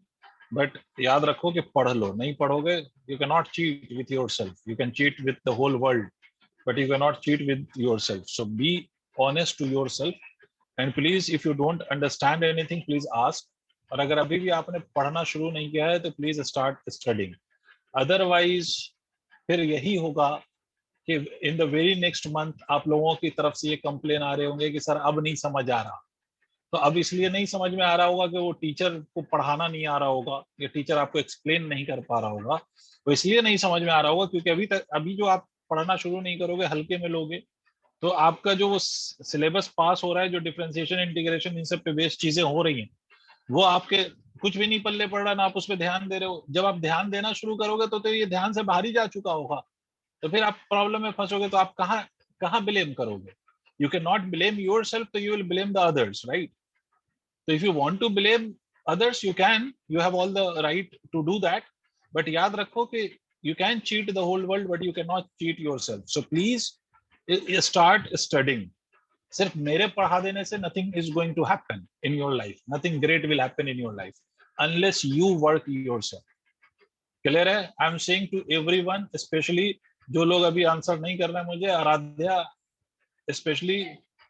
S1: बट याद रखो कि पढ़ लो। नहीं पढ़ोगे, you can not cheat with yourself. You can cheat with the whole world, but you cannot cheat with yourself. So be honest to yourself, and please if you don't understand anything please ask. और अगर अभी भी आपने पढ़ना शुरू नहीं किया है तो प्लीज स्टार्ट स्टडिंग। अदरवाइज फिर यही होगा कि in the very next month आप लोगों की तरफ से ये कंप्लेन आ रहे होंगे कि सर अब नहीं समझ आ रहा। तो अब इसलिए नहीं समझ में आ रहा होगा कि वो टीचर को पढ़ाना नहीं आ रहा होगा, या टीचर आपको एक्सप्लेन नहीं कर पा रहा होगा। तो इसलिए नहीं समझ में आ रहा होगा क्योंकि अभी जो आप पढ़ना शुरू नहीं करोगे, हल्के में लोगे, तो आपका जो वो सिलेबस पास हो रहा है, जो डिफरेंशिएशन इंटीग्रेशन इन सब पे बेस्ड चीजें हो रही हैं, वो आपके कुछ भी नहीं पल्ले पड़ रहा, ना आप उस पर ध्यान दे रहे हो। जब आप ध्यान देना शुरू करोगे तो ये ध्यान से बाहर ही जा चुका होगा, तो फिर आप प्रॉब्लम में फंसोगे। तो आप कहाँ ब्लेम करोगे? You can not blame yourself, तो you will blame the others, right? So if you want to blame others, you can. You have all the right to do that. But याद रखो कि you can cheat the whole world, but you cannot cheat yourself. So please start studying. सिर्फ मेरे पढ़ा देने से nothing is going to happen in your life, nothing great will happen in your life unless you work yourself. Clear है? I am saying to everyone, specially जो लोग अभी answer नहीं कर रहे हैं मुझे, आराध्या स्पेशली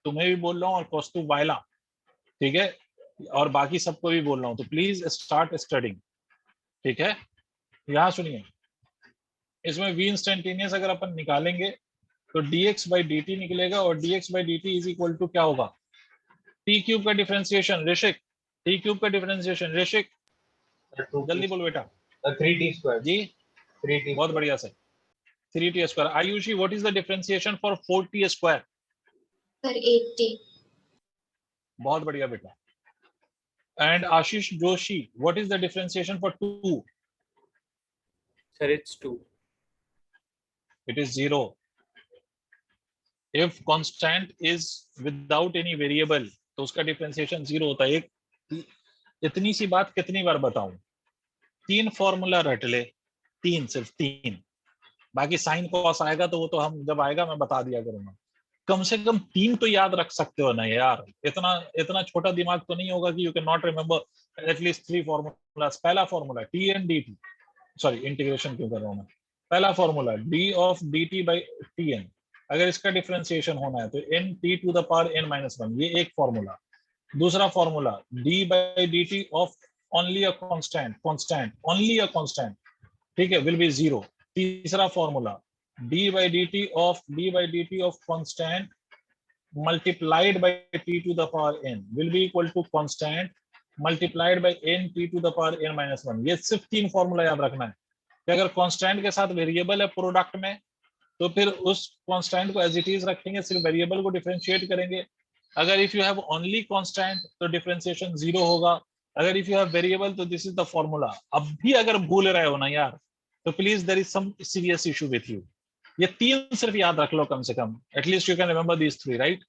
S1: तुम्हें भी बोल रहा हूँ और कौस्तु वायला, ठीक है, और बाकी सबको भी बोल रहा हूँ, तो प्लीज स्टार्ट स्टडिंग, ठीक है। यहाँ सुनिए, इसमें v इंस्टेंटेनियस अगर अपन निकालेंगे तो dx by dt निकलेगा, और dx by dt is equal to क्या होगा, t क्यूब का डिफरेंशिएशन, ऋषिक t क्यूब का डिफरेंशिएशन, ऋषिक जल्दी बोल बेटा।
S5: 3t square
S1: जी
S5: 3t
S1: बहुत बढ़िया sir, 3t square. Ayushi what is the differentiation for 4t square?
S3: Sir 80।
S1: बहुत बढ़िया बेटा। And Ashish Joshi what is the differentiation for 2?
S7: Sir, it's 2.
S1: It is 0. If constant is without any variable तो उसका डिफरेंशिएशन 0 होता है। एक इतनी सी बात कितनी बार बताऊं, 3 फॉर्मूला रट ले, 3 सिर्फ 3, बाकी साइन कॉस आएगा तो वो तो हम जब आएगा मैं बता दिया करूंगा। कम से कम 3 तो याद रख सकते हो ना यार, इतना छोटा दिमाग तो नहीं होगा कि you can not remember at least 3 formulas. पहला formula T N D T, sorry integration क्यों कर रहा हूं मैं, पहला formula D of D T by T N, अगर इसका डिफरेंशिएशन होना है तो N T to the power N minus 1, ये एक फॉर्मूला। दूसरा formula D by D T of only a constant only a constant, ठीक है, विल बी 0। तीसरा formula d by dt of constant multiplied by t to the power n will be equal to constant multiplied by n t to the power n minus 1। ये सिर्फ 3 formula याद रखना है कि अगर कांस्टेंट के साथ वेरिएबल है प्रोडक्ट में तो फिर उस कांस्टेंट को एज इट इज रखेंगे, सिर्फ वेरिएबल को डिफरेंशिएट करेंगे। अगर if you have only constant तो डिफरेंशिएशन 0 होगा, अगर इफ यू हैव वेरिएबल तो दिस इज द फॉर्मूला। अब भी अगर भूल रहे हो ना यार तो please there is some serious issue with you. ये 3 सिर्फ याद रख लो कम से कम, at least you can remember these 3, right.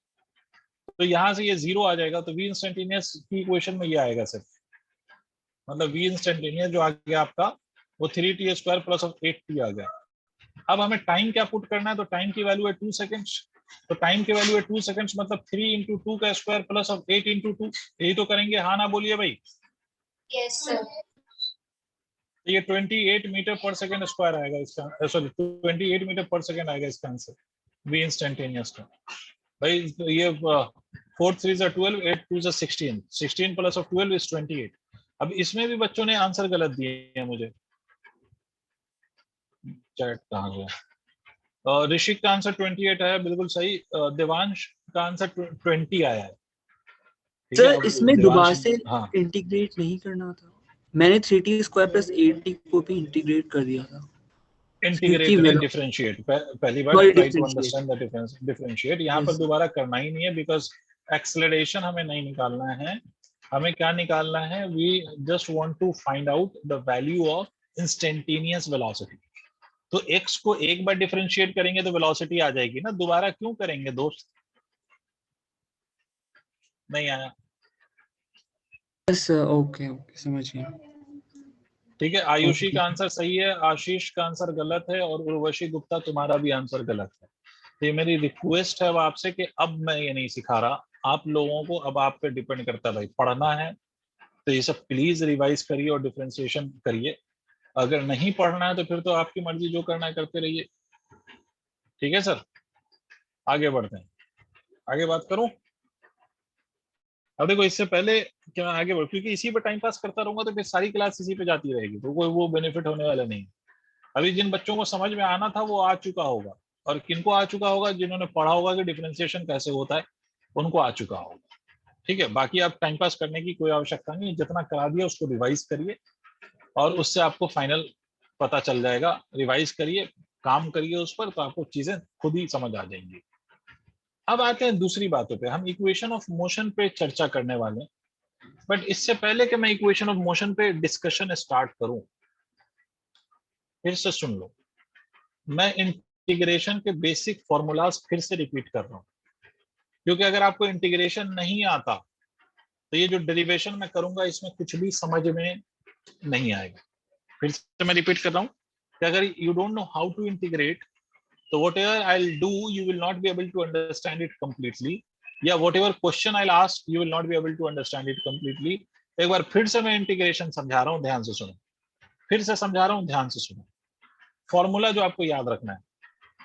S1: तो यहां से ये 0 आ जाएगा, तो v इंस्टेंटेनियस की इक्वेशन में ये आएगा सिर्फ, मतलब v इंस्टेंटेनियस जो आ गया आपका वो 3t square plus of 8t आ गया। अब हमें टाइम क्या पुट करना है, तो टाइम की वैल्यू है 2 सेकंड्स, तो टाइम की वैल्यू है 2 सेकंड्स मतलब 3 into 2 का स्क्वायर प्लस ऑफ 8 into 2, यही तो करेंगे, हाँ ना बोलिए भाई।
S3: Yes sir.
S1: ये 28 मीटर पर सेकंड स्क्वायर आएगा इसका, सॉरी 28 मीटर पर सेकंड आएगा इसका आंसर v इंस्टेंटेनियस का। भाई ये 4 3 are 12, 8 2 are 16, 16 plus of 12 is 28। अब इसमें भी बच्चों ने आंसर गलत दिए हैं मुझे, चैट कहाँ गया। ऋषिक का आंसर 28 है, बिल्कुल सही। देवांश का आंसर 20 आया है। ठीक है,
S4: सर
S1: अब
S4: इसमें
S1: देवांश-
S4: दोबारा से
S1: हाँ
S4: इंटीग्रेट नहीं करना था, मैंने 3t स्क्वायर प्लस 8t को भी इंटीग्रेट कर दिया था।
S1: इंटीग्रेट
S4: क्योंकि
S1: नहीं, डिफरेंशिएट। पहली बार
S4: Sorry,
S1: try to
S4: differentiate.
S1: Understand the difference, differentiate यहाँ पर
S4: Yes.
S1: दोबारा करना ही नहीं है, बिकॉज एक्सेलरेशन हमें नहीं निकालना है। हमें क्या निकालना है, we just want to find out the value of instantaneous velocity. तो x को एक बार डिफरेंशिएट करेंगे तो वेलोसिटी आ जाएगी ना, दोबारा क्यों करेंगे दोस्त? नहीं आया?
S4: यस ओके ओके समझ गया।
S1: ठीक है, आयुषी का आंसर सही है, आशीष का आंसर गलत है, और उर्वशी गुप्ता तुम्हारा भी आंसर गलत है। तो ये मेरी रिक्वेस्ट है आपसे कि अब मैं ये नहीं सिखा रहा आप लोगों को, अब आप पे डिपेंड करता है भाई, पढ़ना है तो ये सब प्लीज रिवाइज करिए और डिफरेंशिएशन करिए। अगर नहीं पढ़ना है तो फिर तो आपकी मर्जी, जो करना है करते रहिए। ठीक है सर, आगे बढ़ते हैं, आगे बात करूं। अब देखो इससे पहले कि मैं आगे बढ़ूं, क्योंकि इसी पे टाइम पास करता रहूंगा तो फिर सारी क्लास इसी पे जाती रहेगी, तो कोई वो बेनिफिट होने वाला नहीं। अभी जिन बच्चों को समझ में आना था वो आ चुका होगा, और किनको आ चुका होगा, जिन्होंने पढ़ा होगा कि डिफरेंशिएशन कैसे होता है उनको आ चुका होगा। ठीक है, बाकी आप टाइम पास करने की कोई आवश्यकता नहीं, जितना करा दिया उसको रिवाइज करिए और उससे आपको फाइनल पता चल जाएगा। रिवाइज करिए, काम करिए उस पर, तो आपको चीजें खुद ही समझ आ जाएंगी। अब आते हैं दूसरी बातों पे, हम इक्वेशन ऑफ मोशन पे चर्चा करने वाले हैं। बट इससे पहले कि मैं इक्वेशन ऑफ मोशन पे डिस्कशन स्टार्ट करूं, फिर से सुन लो, मैं इंटीग्रेशन के बेसिक फॉर्मूलाज फिर से रिपीट कर रहा हूं, क्योंकि अगर आपको इंटीग्रेशन नहीं आता तो ये जो डेरिवेशन मैं करूंगा इसमें कुछ भी समझ में नहीं आएगा। फिर से मैं रिपीट कर रहा हूं कि अगर you don't know how to integrate, so whatever I'll do you will not be able to understand it completely, या whatever question I'll ask, you will not be able to understand it completely. एक बार फिर से मैं integration समझा रहा हूँ, ध्यान से सुनो, फिर से समझा रहा हूँ, ध्यान से सुनो। फॉर्मूला जो आपको याद रखना है,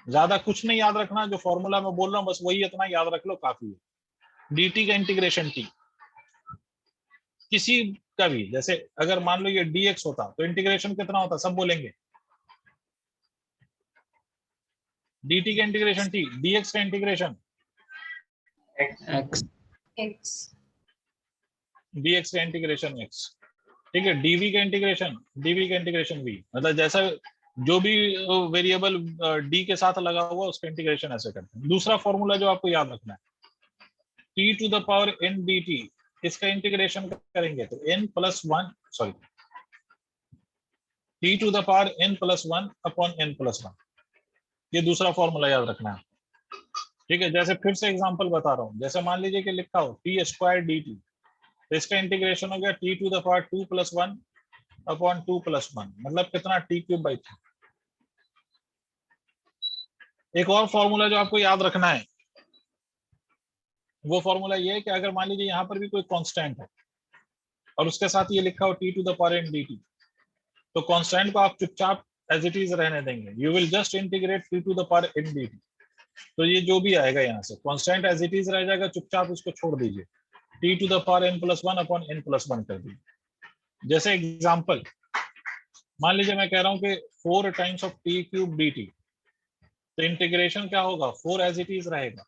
S1: ज्यादा कुछ नहीं याद रखना, जो फॉर्मूला मैं बोल रहा हूँ बस वही इतना याद रख लो, काफी है। dt का इंटीग्रेशन t, किसी का भी, जैसे अगर मान लो ये dx होता तो इंटीग्रेशन कितना होता, सब बोलेंगे। dt का इंटीग्रेशन t, dx का इंटीग्रेशन
S7: X.
S3: X.
S1: dx का इंटीग्रेशन x, ठीक है। dv का इंटीग्रेशन, dv का इंटीग्रेशन v, मतलब जैसा जो भी वेरिएबल d के साथ लगा हुआ उसका इंटीग्रेशन ऐसे करते हैं। दूसरा फॉर्मूला जो आपको याद रखना है, t to the power n dt, इसका इंटीग्रेशन करेंगे तो n plus 1, sorry, t to the power n plus 1 upon n plus 1, ये दूसरा फॉर्मूला याद रखना है, ठीक है। जैसे फिर से एग्जांपल बता रहा हूँ, जैसे मान लीजिए कि लिखा हो t स्क्वायर dt, तो इसका इंटीग्रेशन हो गया t to the power 2 plus 1 upon 2 plus 1, मतलब कितना, t क्यूब बाई 3। एक और फॉर्मूला जो आपको याद रखना है, वो फॉर्मूला ये है कि अगर मान लीजिए यहाँ पर भी कोई कांस्टेंट है और उसके साथ ये लिखा हो t to the power n dt, तो कांस्टेंट को आप चुपचाप एज इट इज रहने देंगे, you will just integrate t to the power n dt। तो ये जो भी आएगा यहाँ से कांस्टेंट एज इट इज रह जाएगा, चुपचाप उसको छोड़ दीजिए, t to the power n plus 1 upon n plus 1 कर दीजिए। जैसे एग्जांपल मान लीजिए मैं कह रहा हूँ कि 4 times of t cube dt, तो इंटीग्रेशन क्या होगा, 4 एज इट इज रहेगा,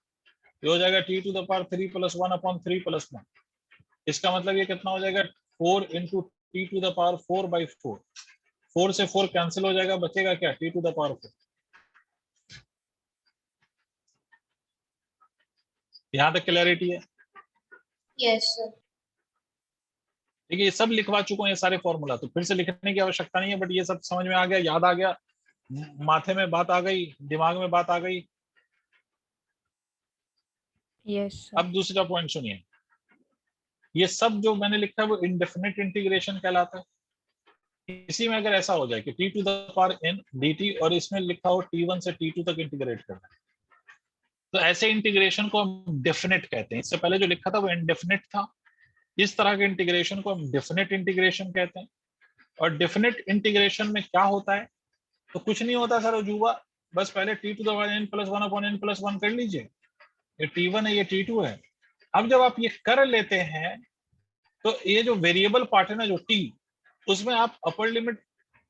S1: ये हो जाएगा t to the power 3 plus 1 upon 3 plus 1। इसका मतलब ये कितना हो जाएगा, 4 into T to the power 4 by 4, 4 से 4 कैंसिल हो जाएगा, बचेगा क्या, t टू द पावर 4। यहाँ तक क्लैरिटी है?
S3: Yes, sir.
S1: ठीक है, ये सब लिखवा चुका हूँ, ये सारे फॉर्मूला, तो फिर से लिखने की आवश्यकता नहीं है, बट ये सब समझ में आ गया, याद आ गया, माथे में बात आ गई, दिमाग में बात आ गई।
S6: Yes sir.
S1: अब दूसरा पॉइंट सुनिए, ये सब जो मैंने लिखा है वो इंडेफिनिट इंटीग्रेशन कहलाता है। इसी में अगर ऐसा हो जाए कि t to the power n dt और इसमें लिखा हो t1 से t2 तक इंटीग्रेट करना है, तो ऐसे इंटीग्रेशन को हम डेफिनेट कहते हैं। इससे पहले जो लिखा था वो इनडेफिनिट था, इस तरह के इंटीग्रेशन को हम डेफिनेट इंटीग्रेशन कहते हैं। और डेफिनेट इंटीग्रेशन में क्या होता है, तो कुछ नहीं होता सर अजूबा, बस पहले t to the power n plus 1 upon n plus 1 कर लीजिए, ये t1 है, ये t2 है। अब जब आप ये कर लेते हैं तो ये जो वेरिएबल पार्ट है ना, जो t, उसमें आप अपर लिमिट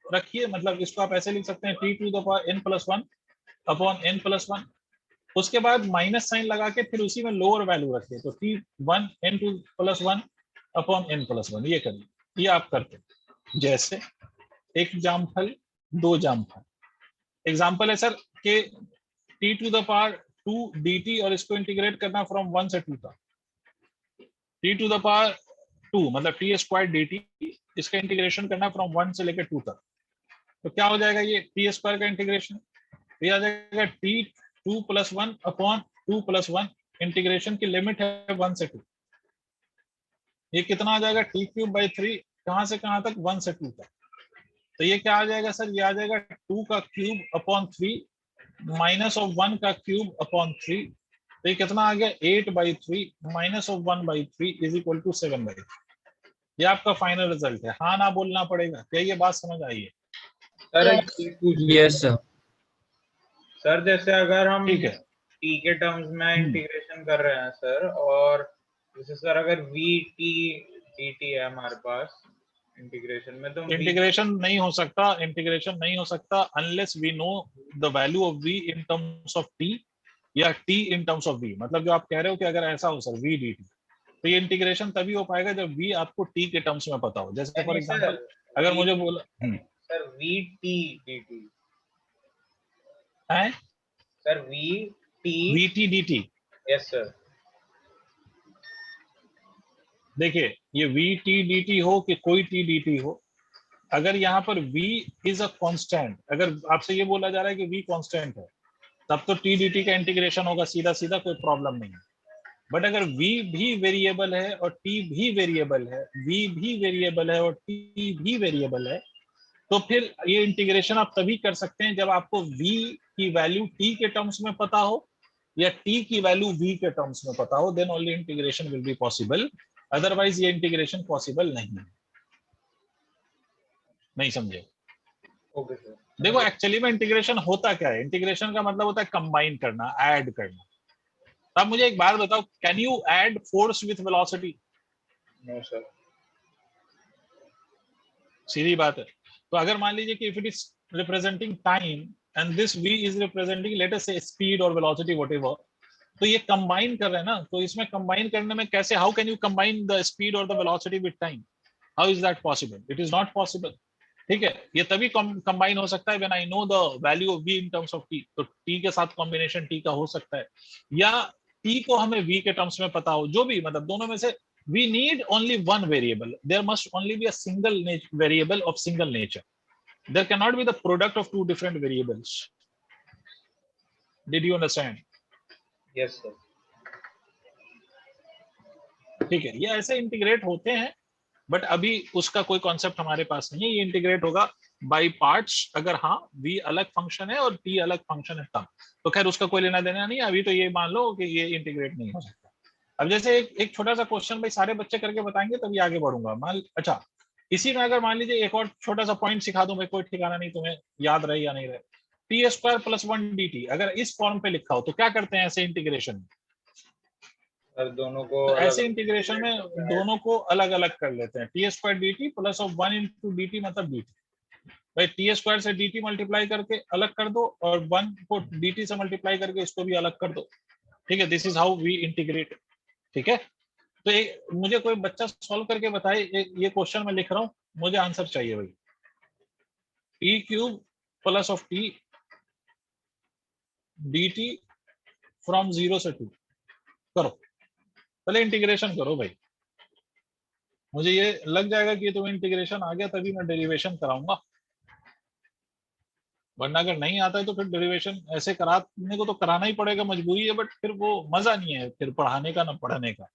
S1: रखिए, मतलब इसको आप ऐसे लिख सकते हैं t to the power n plus 1 upon n plus 1, उसके बाद माइनस साइन लगा के फिर उसी में लोअर वैल्यू रखिए, तो t1 n two plus 1 upon n plus 1, ये करिए, ये आप करते हैं। जैसे एक जामफल, दो जामफल, एग्जाम्पल है सर कि t to the power 2 dt और इसको इंटीग्रेट करना फ्रॉम 1 से 2 तक, t टू द पावर 2 मतलब t स्क्वायर dt, इसका इंटीग्रेशन करना फ्रॉम 1 से लेकर 2 तक, तो क्या हो जाएगा, ये t स्क्वायर का इंटीग्रेशन, ये आ जाएगा t2 plus 1 upon 2 plus 1, integration की लिमिट है 1 से 2, ये कितना आ जाएगा, t क्यूब बाई 3, कहां से कहां तक, 1 से 2 तक। तो ये क्या आ जाएगा सर, ये आ जाएगा 2 का क्यूब अपॉन 3 माइनस ऑफ 1 का क्यूब अपॉन 3, तो ये कितना आ गया, 8/3 minus of 1/3 is equal to 7/3। ये आपका फाइनल रिजल्ट है, हाँ ना बोलना पड़ेगा, क्या ये बात समझ आई है?
S5: सर एक चीज पूछनी
S7: यस सर।
S5: सर, जैसे अगर हम
S1: ठीक है,
S5: t के टर्म्स में इंटीग्रेशन कर रहे हैं सर, और जैसे सर अगर vt dt है हमारे पास इंटीग्रेशन में, तो
S1: इंटीग्रेशन नहीं हो सकता, इंटीग्रेशन नहीं हो सकता unless we know the value of v in terms of t या t in terms of v। मतलब जो आप कह रहे हो कि अगर ऐसा हो सर v dt, तो ये इंटीग्रेशन तभी हो पाएगा जब v आपको t के टर्म्स में पता हो। जैसे फॉर एग्जांपल अगर मुझे बोला
S5: सर vt dt
S1: है
S5: sir vt
S1: dt,
S5: yes sir,
S1: देखिए ये vt dt हो कि कोई t dt हो, अगर यहाँ पर v इज अ कांस्टेंट, अगर आपसे ये बोला जा रहा है कि v कांस्टेंट है, तब तो t dt का इंटीग्रेशन होगा सीधा सीधा, कोई प्रॉब्लम नहीं है। बट अगर v भी वेरिएबल है और t भी वेरिएबल है, v भी वेरिएबल है और t भी वेरिएबल है, तो फिर ये इंटीग्रेशन आप तभी कर सकते हैं जब आपको v की वैल्यू t के टर्म्स में पता हो या t की वैल्यू v के टर्म्स में पता हो, then only integration will be possible, otherwise ये इंटीग्रेशन पॉसिबल नहीं है। नहीं समझे?
S5: Okay sir.
S1: देखो एक्चुअली में इंटीग्रेशन होता क्या है, इंटीग्रेशन का मतलब होता है कंबाइन करना, ऐड करना। तो अब मुझे एक बात बताओ, can you add force with velocity?
S5: No sir.
S1: सीधी बात है। तो अगर मान लीजिए कि if it is representing time and this v is representing let us say speed और वेलोसिटी व्हाटएवर, तो ये कंबाइन कर रहे हैं ना, तो इसमें कंबाइन करने में कैसे, how can you combine the speed और the velocity with time? How is that possible? It is not possible. ठीक है, ये तभी कंबाइन हो सकता है when I know the value of v in terms of t। तो t के साथ कॉम्बिनेशन t का हो सकता है, या t को हमें v के टर्म्स में पता हो, जो भी, मतलब दोनों में से we need only one variable. There must only be a single variable of single nature. There cannot be the product of two different variables. Did you understand?
S5: Yes sir.
S1: ठीक है, ये ऐसे इंटीग्रेट होते हैं, बट अभी उसका कोई concept हमारे पास नहीं है। ये इंटीग्रेट होगा बाय पार्ट्स, अगर हाँ v अलग फंक्शन है और t अलग फंक्शन है तब। तो खैर उसका कोई लेना देना नहीं, अभी तो ये मान लो कि ये इंटीग्रेट नहीं हो सकता। अब जैसे एक छोटा सा क्वेश्चन भाई सारे बच्चे करके बताएंगे तभी आगे बढ़ूंगा। मान अच्छा, इसी में अगर मान लीजिए एक और छोटा सा पॉइंट सिखा दूं भाई, कोई ठिकाना नहीं, तुम्हें याद रहे या नहीं रहे। टी स्क्वायर प्लस 1 dt अगर इस फॉर्म पे लिखा हो तो क्या करते हैं ऐसे इंटीग्रेशन में?
S5: सर दोनों को
S1: तो
S5: अलग
S1: ऐसे इंटीग्रेशन में दोनों को अलग अलग कर लेते हैं। T square dt plus of 1 into dt मतलब dt। भाई टी स्क्वायर से dt मल्टीप्लाई करके अलग कर दो, और 1 को dt से मल्टीप्लाई करके इसको भी अलग कर दो। ठीक है, this is how we integrate. ठीक है, तो मुझे कोई बच्चा सॉल्व करके बताए, ये क्वेश्चन मैं लिख रहा हूं, मुझे आंसर चाहिए भाई। T cube plus of T dt from 0 से 2 करो, पहले इंटीग्रेशन करो भाई। मुझे ये लग जाएगा कि तुम्हें इंटीग्रेशन आ गया तभी मैं डेरिवेशन कराऊंगा, वरना अगर नहीं आता है तो फिर डेरिवेशन ऐसे कराने को तो कराना ही पड़ेगा, मजबूरी है, बट फिर वो मजा नहीं है फिर पढ़ाने का ना पढ़ने का।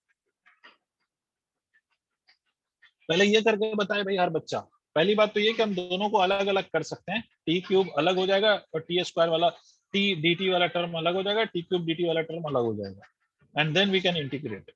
S1: पहले ये करके बताए भाई हर बच्चा। पहली बात तो ये कि हम दोनों को अलग अलग कर सकते हैं, टी क्यूब अलग हो जाएगा और टी स्क्वायर वाला टी dt वाला टर्म अलग हो जाएगा, टी क्यूब dt वाला टर्म अलग हो जाएगा, and then we can integrate.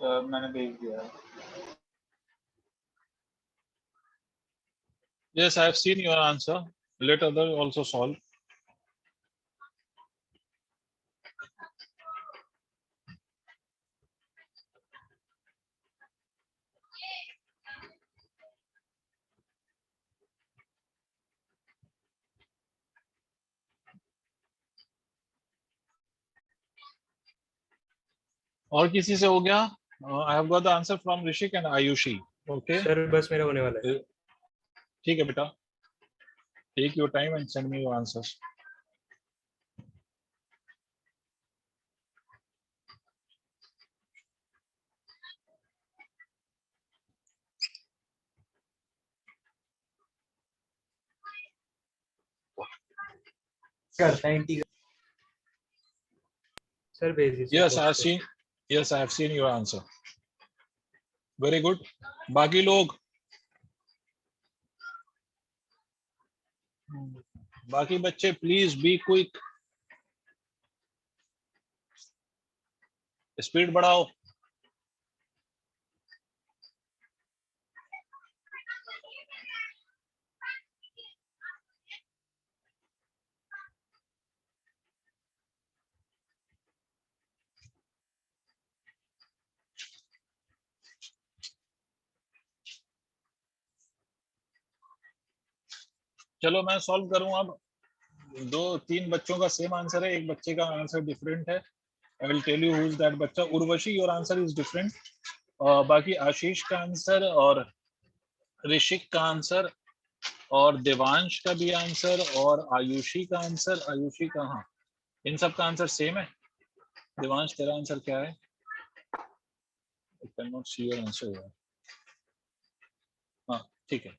S5: मैंने भेज दिया।
S1: Yes, I have seen your answer. Let others also solve. और किसी से हो गया? I have got the answer from Rishik and Ayushi. Okay.
S7: Sir बस मेरा होने वाला है।
S1: ठीक है बेटा, take your time and send me your answers.
S7: करता है इंटीग्रेट। सर भेज दीजिए।
S1: Yes, I have seen. Yes, I have seen your answer. Very good. बाकी लोग बाकी बच्चे प्लीज बी क्विक, स्पीड बढ़ाओ। चलो मैं सॉल्व करूं अब। 2-3 बच्चों का सेम आंसर है, एक बच्चे का आंसर डिफरेंट है। I will tell you who is that बच्चा। Urvashi your answer is different. बाकी आशीष का आंसर और ऋषिक का आंसर और देवांश का भी आंसर और आयुषी का आंसर। आयुषी का, हाँ, इन सब का आंसर सेम है। देवांश तेरा आंसर क्या है? I can not see your answer. हाँ ठीक है,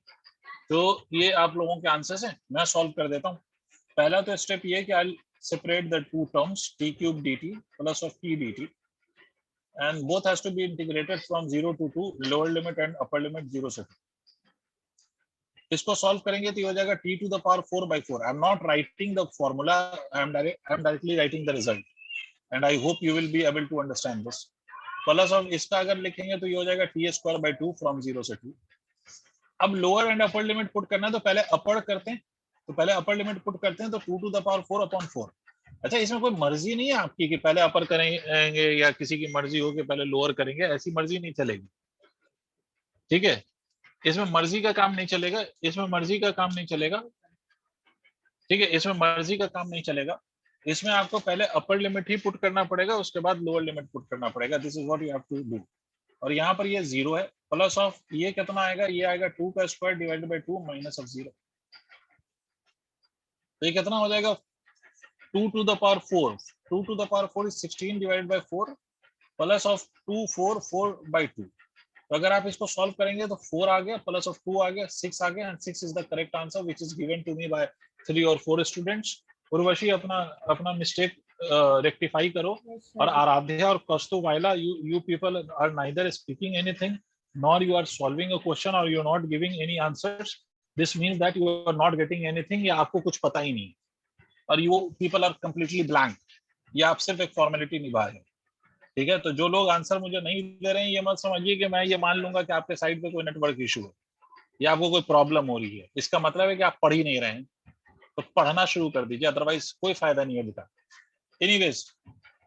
S1: तो ये आप लोगों के आंसर्स हैं। मैं सॉल्व कर देता हूँ। पहला तो स्टेप ये कि आई separate the two terms t cube dt plus of t dt and both has to be integrated from 0 to 2, lower limit and upper limit 0 से 2। इसको सॉल्व करेंगे तो ये हो जाएगा t to the power 4 by 4। I am not writing the formula, I am directly writing the result and I hope you will be able to understand this। Plus of इसका अगर लिखेंगे तो ये हो जाएगा t square by 2 from 0 से 2। अब lower and upper limit put करना है तो पहले अपर करते हैं, तो पहले अपर लिमिट पुट करते हैं तो 2 to the power 4 upon 4। अच्छा, इसमें कोई मर्जी नहीं है आपकी कि पहले अपर करेंगे या किसी की मर्जी हो कि पहले लोअर करेंगे, ऐसी मर्जी नहीं चलेगी। ठीक है, इसमें मर्जी का काम नहीं चलेगा, इसमें मर्जी का काम नहीं चलेगा। ठीक है, इसमें मर्जी का काम नहीं चलेगा। इसमें आपको पहले अपर लिमिट ही पुट करना पड़ेगा, उसके बाद लोअर लिमिट पुट करना पड़ेगा। This is what you have to do. और यहाँ पर ये 0 है, प्लस ऑफ ये कितना आएगा, ये आएगा 2 का square divided by 2 minus of 0। तो ये कितना हो जाएगा, 2 to the power 4। 2 to the power 4 is 16 divided by 4 plus of 2 4 4 by 2। तो अगर आप इसको सॉल्व करेंगे तो 4 आ गया, प्लस ऑफ 2 आ गया, 6 आ गया, and 6 is the correct answer which is given to me by 3 और 4 स्टूडेंट्स। उर्वशी अपना मिस्टेक रेक्टिफाई करो। और आराध्या और कौस्तु Viola, you people are neither speaking anything nor you are solving a question or you are not giving any answers। this means that you are not getting anything, या आपको कुछ पता ही नहीं, और you people are completely blank, या आप सिर्फ एक फॉर्मेलिटी निभा रहे हैं। ठीक है, तो जो लोग आंसर मुझे नहीं दे रहे हैं, ये मत समझिए कि मैं ये मान लूंगा कि आपके साइड पे कोई नेटवर्क इशू है या आपको कोई प्रॉब्लम हो रही है। इसका मतलब है कि आप पढ़ ही नहीं रहे हैं, तो पढ़ना शुरू कर दीजिए, अदरवाइज कोई फायदा नहीं है बेटा। एनीवेज,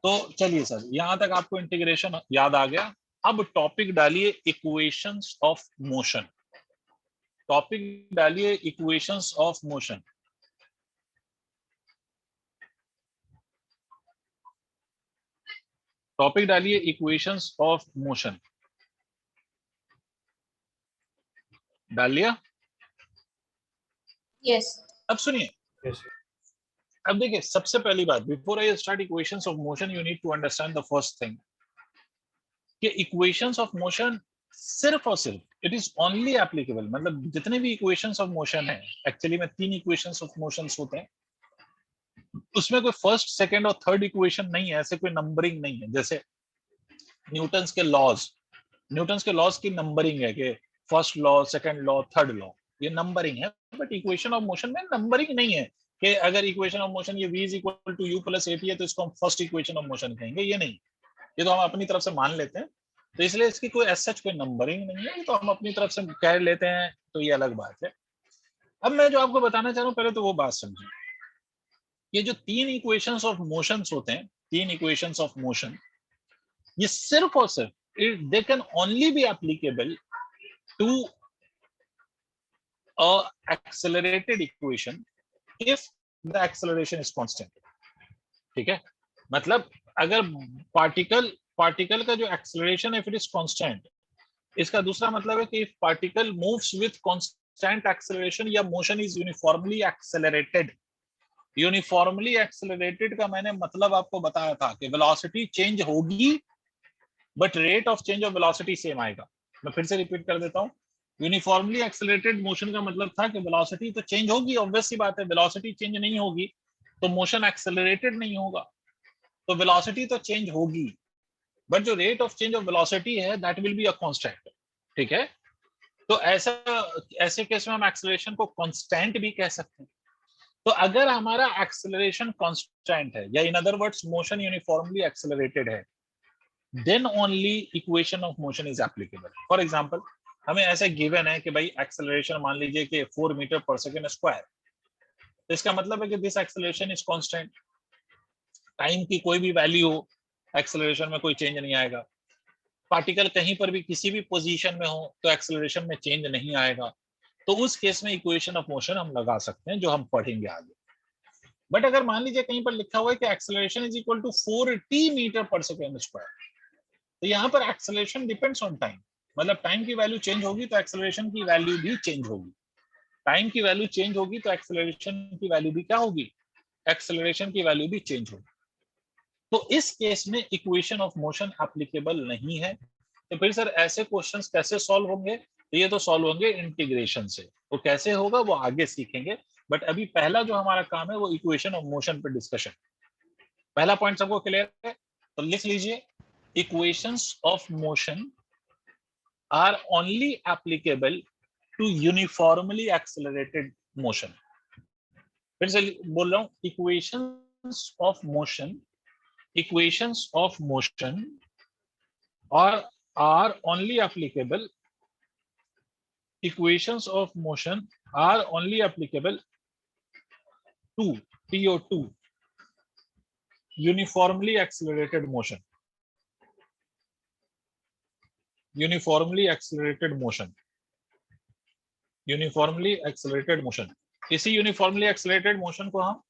S1: तो चलिए सर, यहाँ तक आपको इंटीग्रेशन याद आ गया। अब टॉपिक डालिए इक्वेशंस ऑफ मोशन। टॉपिक डालिए इक्वेशंस ऑफ मोशन। टॉपिक डालिए इक्वेशंस ऑफ मोशन। डाल लिया?
S3: Yes.
S1: अब सुनिए,
S7: Yes,
S1: अब देखिए, सबसे पहली बात, before I start equations of motion, you need to understand the first thing कि इक्वेशंस ऑफ मोशन सिर्फ और सिर्फ इट इज ओनली एप्लीकेबल, मतलब जितने भी इक्वेशंस ऑफ मोशन है, एक्चुअली में 3 इक्वेशंस ऑफ मोशन होते हैं, उसमें कोई फर्स्ट, सेकंड और थर्ड इक्वेशन नहीं है, ऐसे कोई नंबरिंग नहीं है। जैसे न्यूटन्स के लॉज की नंबरिंग है कि first law, second law, third law, ये नंबरिंग है। बट इक्वेशन ऑफ मोशन में नंबरिंग नहीं है कि अगर इक्वेशन ऑफ मोशन ये v is equal to u plus at है तो इसको हम फर्स्ट इक्वेशन ऑफ मोशन कहेंगे, ये नहीं। ये तो हम अपनी तरफ से मान लेते हैं, तो इसलिए इसकी कोई एज सच कोई नंबरिंग नहीं है, तो हम अपनी तरफ से कह लेते हैं, तो ये अलग बात है। अब मैं जो आपको बताना चाह रहा हूँ, पहले तो वो बात समझिए। ये जो 3 इक्वेशंस ऑफ मोशंस होते हैं, 3 इक्वेशंस ऑफ मोशन, ये सिर्फ और सिर्फ they can only be applicable to a accelerated equation if the acceleration is constant. ठीक है, मतलब अगर पार्टिकल का जो एक्सेलरेशन है, इफ इट इज कांस्टेंट, इसका दूसरा मतलब है कि if particle moves with constant acceleration या motion is uniformly accelerated. Uniformly accelerated का मैंने मतलब आपको बताया था कि वेलोसिटी चेंज होगी but rate of change of velocity same आएगा। मैं फिर से रिपीट कर देता हूं, यूनिफॉर्मली एक्सेलरेटेड मोशन का मतलब था कि वेलोसिटी तो चेंज होगी, ऑब्वियस सी बात है, वेलोसिटी चेंज नहीं होगी तो मोशन एक्सेलरेटेड नहीं होगा, तो वेलोसिटी तो चेंज होगी बट जो rate of change of velocity है that will be a constant. ठीक है, तो ऐसे केस में हम एक्सेलरेशन को कांस्टेंट भी कह सकते हैं। तो अगर हमारा एक्सेलरेशन कांस्टेंट है या in other words motion uniformly accelerated है, then only equation of motion is applicable. For example हमें ऐसे गिवन है कि भाई एक्सेलरेशन मान लीजिए कि 4 मीटर पर सेकेंड स्क्वायर, तो इसका मतलब है कि this acceleration is constant. Time की कोई भी वैल्यू हो, एक्सेलरेशन में कोई चेंज नहीं आएगा। पार्टिकल कहीं पर भी किसी भी पोजीशन में हो तो एक्सेलरेशन में चेंज नहीं आएगा। तो उस केस में इक्वेशन ऑफ मोशन हम लगा सकते हैं, जो हम पढ़ेंगे आगे। बट अगर मान लीजिए कहीं पर लिखा हुआ है कि acceleration is equal to 4t metre per second square, तो यहाँ पर एक्सेलरेशन डिपेंड्स ऑन टाइम, मतलब टाइम की वैल्यू चेंज होगी तो एक्सेलरेशन की वैल्यू भी चेंज होगी। टाइम की वैल्यू चेंज होगी तो एक्सेलरेशन की वैल्यू भी क्या होगी, एक्सेलरेशन की वैल्यू भी चेंज होगी। तो इस केस में इक्वेशन ऑफ मोशन एप्लीकेबल नहीं है। तो फिर सर ऐसे क्वेश्चंस कैसे सॉल्व होंगे? तो ये तो सॉल्व होंगे इंटीग्रेशन से। वो कैसे होगा वो आगे सीखेंगे, बट अभी पहला जो हमारा काम है वो इक्वेशन ऑफ मोशन पर डिस्कशन। पहला पॉइंट सबको क्लियर है? तो लिख लीजिए, equations of motion are only applicable to uniformly accelerated motion. फिर से बोल रहा हूं, equations of motion are only applicable to TO2 uniformly accelerated motion. Uniformly accelerated motion. इसी यूनिफॉर्मली एक्सेलरेटेड मोशन को हम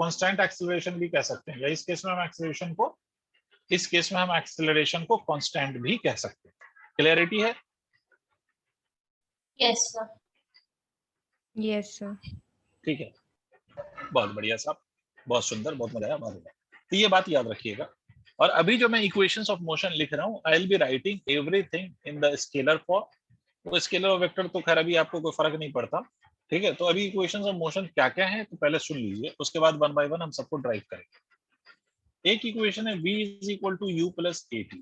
S1: कांस्टेंट एक्सेलरेशन भी कह सकते हैं, या इस केस में हम एक्सेलरेशन को कांस्टेंट भी कह सकते हैं। क्लियरिटी है?
S3: Yes, sir.
S6: Yes sir.
S1: ठीक है, बहुत बढ़िया साहब, बहुत सुंदर, बहुत मजा आया, बहुत बढ़िया। तो ये बात याद रखिएगा। और अभी जो मैं इक्वेशंस ऑफ मोशन लिख रहा हूँ, आई will be writing everything in the scalar form. वो स्केलर और वेक्टर तो खैर अभी आपको कोई फर्क नहीं पड़ता, ठीक है। तो अभी इक्वेशंस ऑफ मोशन क्या क्या है तो पहले सुन लीजिए, उसके बाद वन बाय वन हम सबको ड्राइव करेंगे। एक इक्वेशन है v is equal to u plus at।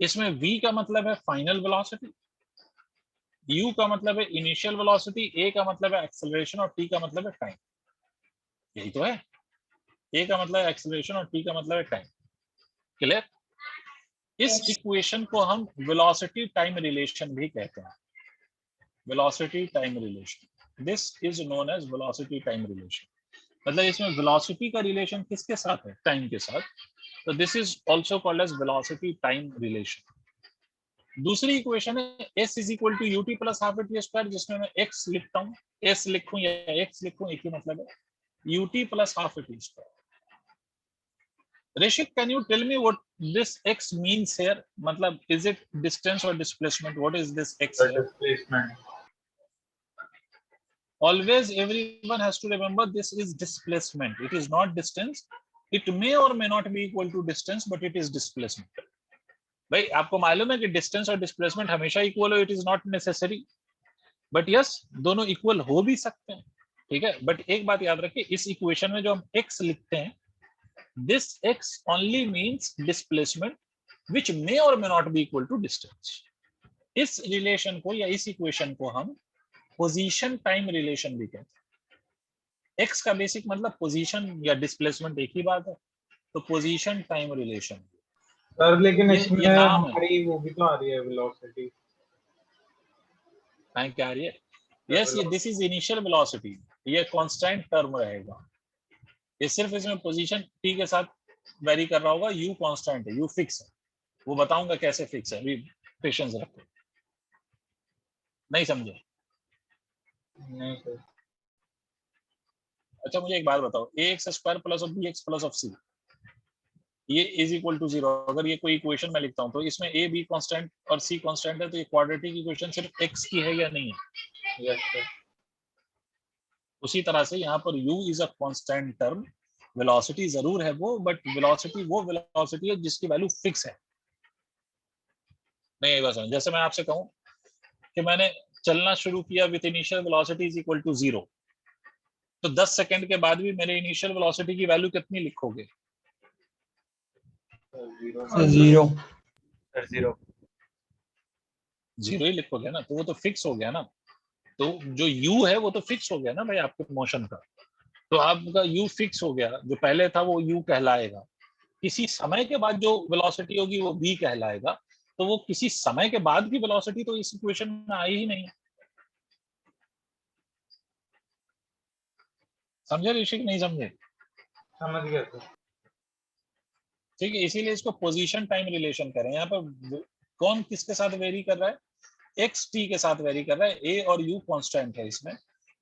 S1: इसमें v का मतलब है फाइनल वेलोसिटी, u का मतलब है इनिशियल वेलोसिटी, a का मतलब है एक्सेलरेशन और t का मतलब है टाइम। यही तो है, a का मतलब है एक्सेलरेशन और t का मतलब है टाइम। क्लियर? इस इक्वेशन को हम वेलोसिटी टाइम रिलेशन भी कहते हैं। Velocity time relation, this is known as velocity time relation. मतलब इसमें वेलोसिटी का रिलेशन किसके साथ है? टाइम के साथ। तो this is also called as velocity time relation. दूसरी इक्वेशन है s is equal to ut plus half t square, जिसमें मैं x लिखता हूँ, s लिखूं या x लिखूं एक ही मतलब है, ut plus half t square. Rishik, can you tell me what this x means here? मतलब is it distance or displacement? What is this x here?
S5: Displacement.
S1: Always everyone has to remember this is displacement. It is not distance. It may or may not be equal to distance, but it is displacement. भाई आपको मालूम है कि distance और displacement हमेशा equal हो, it is not necessary, but yes दोनों equal हो भी सकते हैं, ठीक है। बट एक बात याद रखिए, इस इक्वेशन में जो हम x लिखते हैं, this x only means displacement which may or may not be equal to distance. इस रिलेशन को या इस इक्वेशन को हम पोजीशन टाइम रिलेशन भी कहते हैं। x का बेसिक मतलब पोजीशन या डिस्प्लेसमेंट एक ही बात है, तो पोजीशन टाइम रिलेशन।
S5: सर लेकिन इसमें
S1: नाम है,
S5: हमारी वो भी तो आ रही है वेलोसिटी।
S1: क्या आ रही है? यस, ये दिस इज इनिशियल वेलोसिटी, ये कांस्टेंट टर्म रहेगा। ये सिर्फ इसमें पोजीशन t के साथ वेरी कर रहा होगा, u कांस्टेंट है, u फिक्स है। वो बताऊंगा कैसे फिक्स है, अभी पेशेंस रखो। नहीं समझे?
S5: नहीं सर।
S1: अच्छा मुझे एक बात बताओ, ax square plus of bx plus of c, ये इज इक्वल टू 0। अगर ये कोई इक्वेशन मैं लिखता हूँ तो इसमें a b कांस्टेंट और c कांस्टेंट है, तो ये क्वाड्रेटिक इक्वेशन सिर्फ x की है या नहीं है?
S5: Yes sir.
S1: उसी तरह से यहाँ पर u is a constant term, velocity जरूर है वो, बट वेलोसिटी वो वेलोसिटी है जिसकी वैल्यू फिक्स है। नहीं बस जैसे मैं आपसे कहूँ कि मैंने चलना शुरू किया with initial velocity is equal to 0, तो 10 सेकंड के बाद भी मेरे इनिशियल वेलोसिटी की वैल्यू कितनी लिखोगे?
S4: जीरो।
S7: सर 0।
S1: 0 ही लिखोगे ना, तो वो तो फिक्स हो गया ना। तो जो u है वो तो फिक्स हो गया ना भाई आपके मोशन का, तो आपका u फिक्स हो गया, जो पहले था वो u कहलाएगा, किसी समय के बाद जो वेलोसिटी होगी वो v कहलाएगा, तो वो किसी समय के बाद की वेलोसिटी तो इस इक्वेशन में आई ही नहीं है। समझे ऋषिक, नहीं समझे?
S5: समझ गया सर।
S1: ठीक है, इसीलिए इसको पोजीशन टाइम रिलेशन करें। यहाँ पर कौन किसके साथ वेरी कर रहा है? एक्स टी के साथ वेरी कर रहा है, ए और यू कांस्टेंट है इसमें।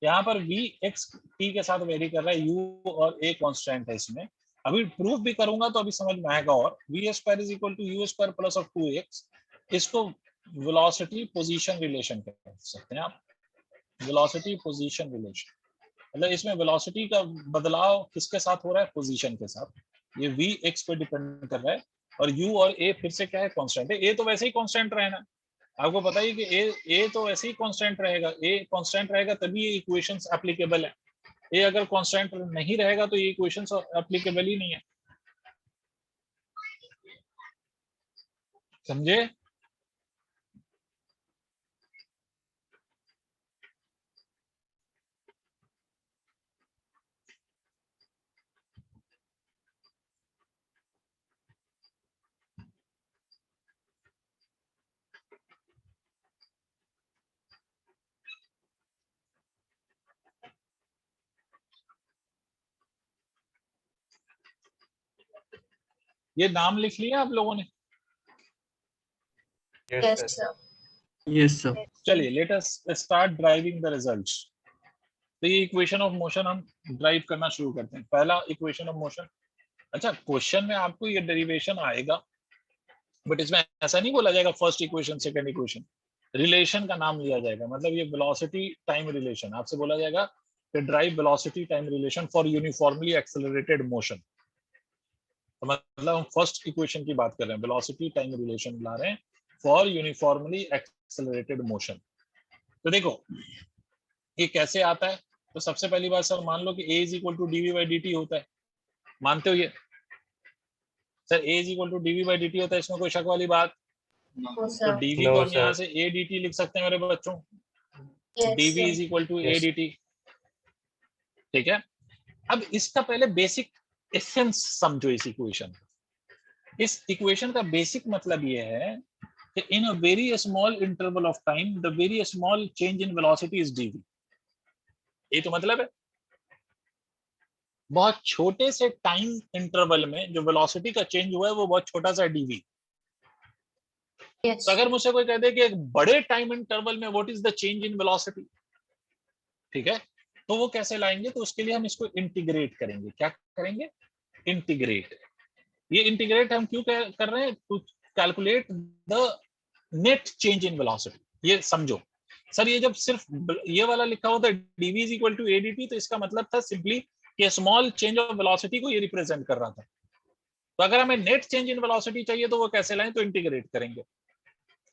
S1: यहाँ पर वी एक्स टी के साथ वेरी कर रहा है, यू और ए कांस्टेंट है इसमें। अभी प्रूफ भी करूंगा तो अभी समझ में आएगा। और v square is equal to u square plus of 2x, इसको वेलोसिटी पोजीशन रिलेशन कह सकते हैं आप, वेलोसिटी पोजीशन रिलेशन। मतलब इसमें वेलोसिटी का बदलाव किसके साथ हो रहा है? पोजीशन के साथ। ये v x पे डिपेंड कर रहा है और u और a फिर से क्या है? कांस्टेंट है। a तो वैसे ही कांस्टेंट रहेगा, आपको पता ही कि a तो वैसे ही कांस्टेंट रहेगा। a कांस्टेंट रहेगा तभी ये इक्वेशंस एप्लीकेबल है। a अगर कांस्टेंट नहीं रहेगा तो ये इक्वेशंस एप्लीकेबल ही नहीं है। समझे? ये नाम लिख लिया आप लोगों ने?
S3: Yes, sir.
S4: Yes sir.
S1: चलिए let us start deriving the results. तो ये इक्वेशन ऑफ मोशन हम ड्राइव करना शुरू करते हैं। पहला इक्वेशन ऑफ मोशन, अच्छा क्वेश्चन में आपको ये डेरिवेशन आएगा, बट इसमें ऐसा नहीं बोला जाएगा first equation second equation, relation का नाम लिया जाएगा। मतलब ये वेलोसिटी टाइम रिलेशन, आपसे बोला जाएगा कि drive velocity time relation for uniformly accelerated motion. तो मतलब हम फर्स्ट इक्वेशन की बात कर रहे हैं, वेलोसिटी टाइम रिलेशन ला रहे हैं फॉर यूनिफॉर्मली एक्सेलरेटेड मोशन। तो देखो ये कैसे आता है। तो सबसे पहली बात सर मान लो कि a is equal to d v by D t होता है, मानते हो ये? Sir a is equal to d v by D t होता है, इसमें कोई शक वाली बात?
S3: No,
S1: तो
S3: sir.
S1: dv
S7: No,
S1: को हम
S7: sir.
S1: यहाँ से a dt लिख सकते हैं मेरे बच्चों,
S3: Yes,
S1: dv
S3: sir.
S1: Is equal to a
S7: Yes.
S1: dt। ठीक है, अब इसका पहले बेसिक एसेंस समझो इस इक्वेशन। इस इक्वेशन का बेसिक मतलब ये है कि in a very small interval of time the very small change in velocity is dv। ये तो मतलब है बहुत छोटे से टाइम इंटरवल में जो वेलोसिटी का चेंज हुआ है वो बहुत छोटा सा dv।
S3: Yes.
S1: तो अगर मुझसे कोई कह दे कि एक बड़े टाइम इंटरवल में what is the change in velocity, ठीक है, तो वो कैसे लाएंगे? तो उसके लिए हम इसको इंटीग्रेट करेंगे। क्या करेंगे? इंटीग्रेट। ये इंटीग्रेट हम क्यों कर रहे हैं? To calculate the net change in velocity. ये समझो सर, ये जब सिर्फ ये वाला लिखा होता है dv is equal to adt, तो इसका मतलब था सिंपली कि स्मॉल चेंज ऑफ वेलोसिटी को ये रिप्रेजेंट कर रहा था। तो अगर हमें नेट चेंज इन वेलोसिटी चाहिए तो वो कैसे लाएं? तो इंटीग्रेट करेंगे।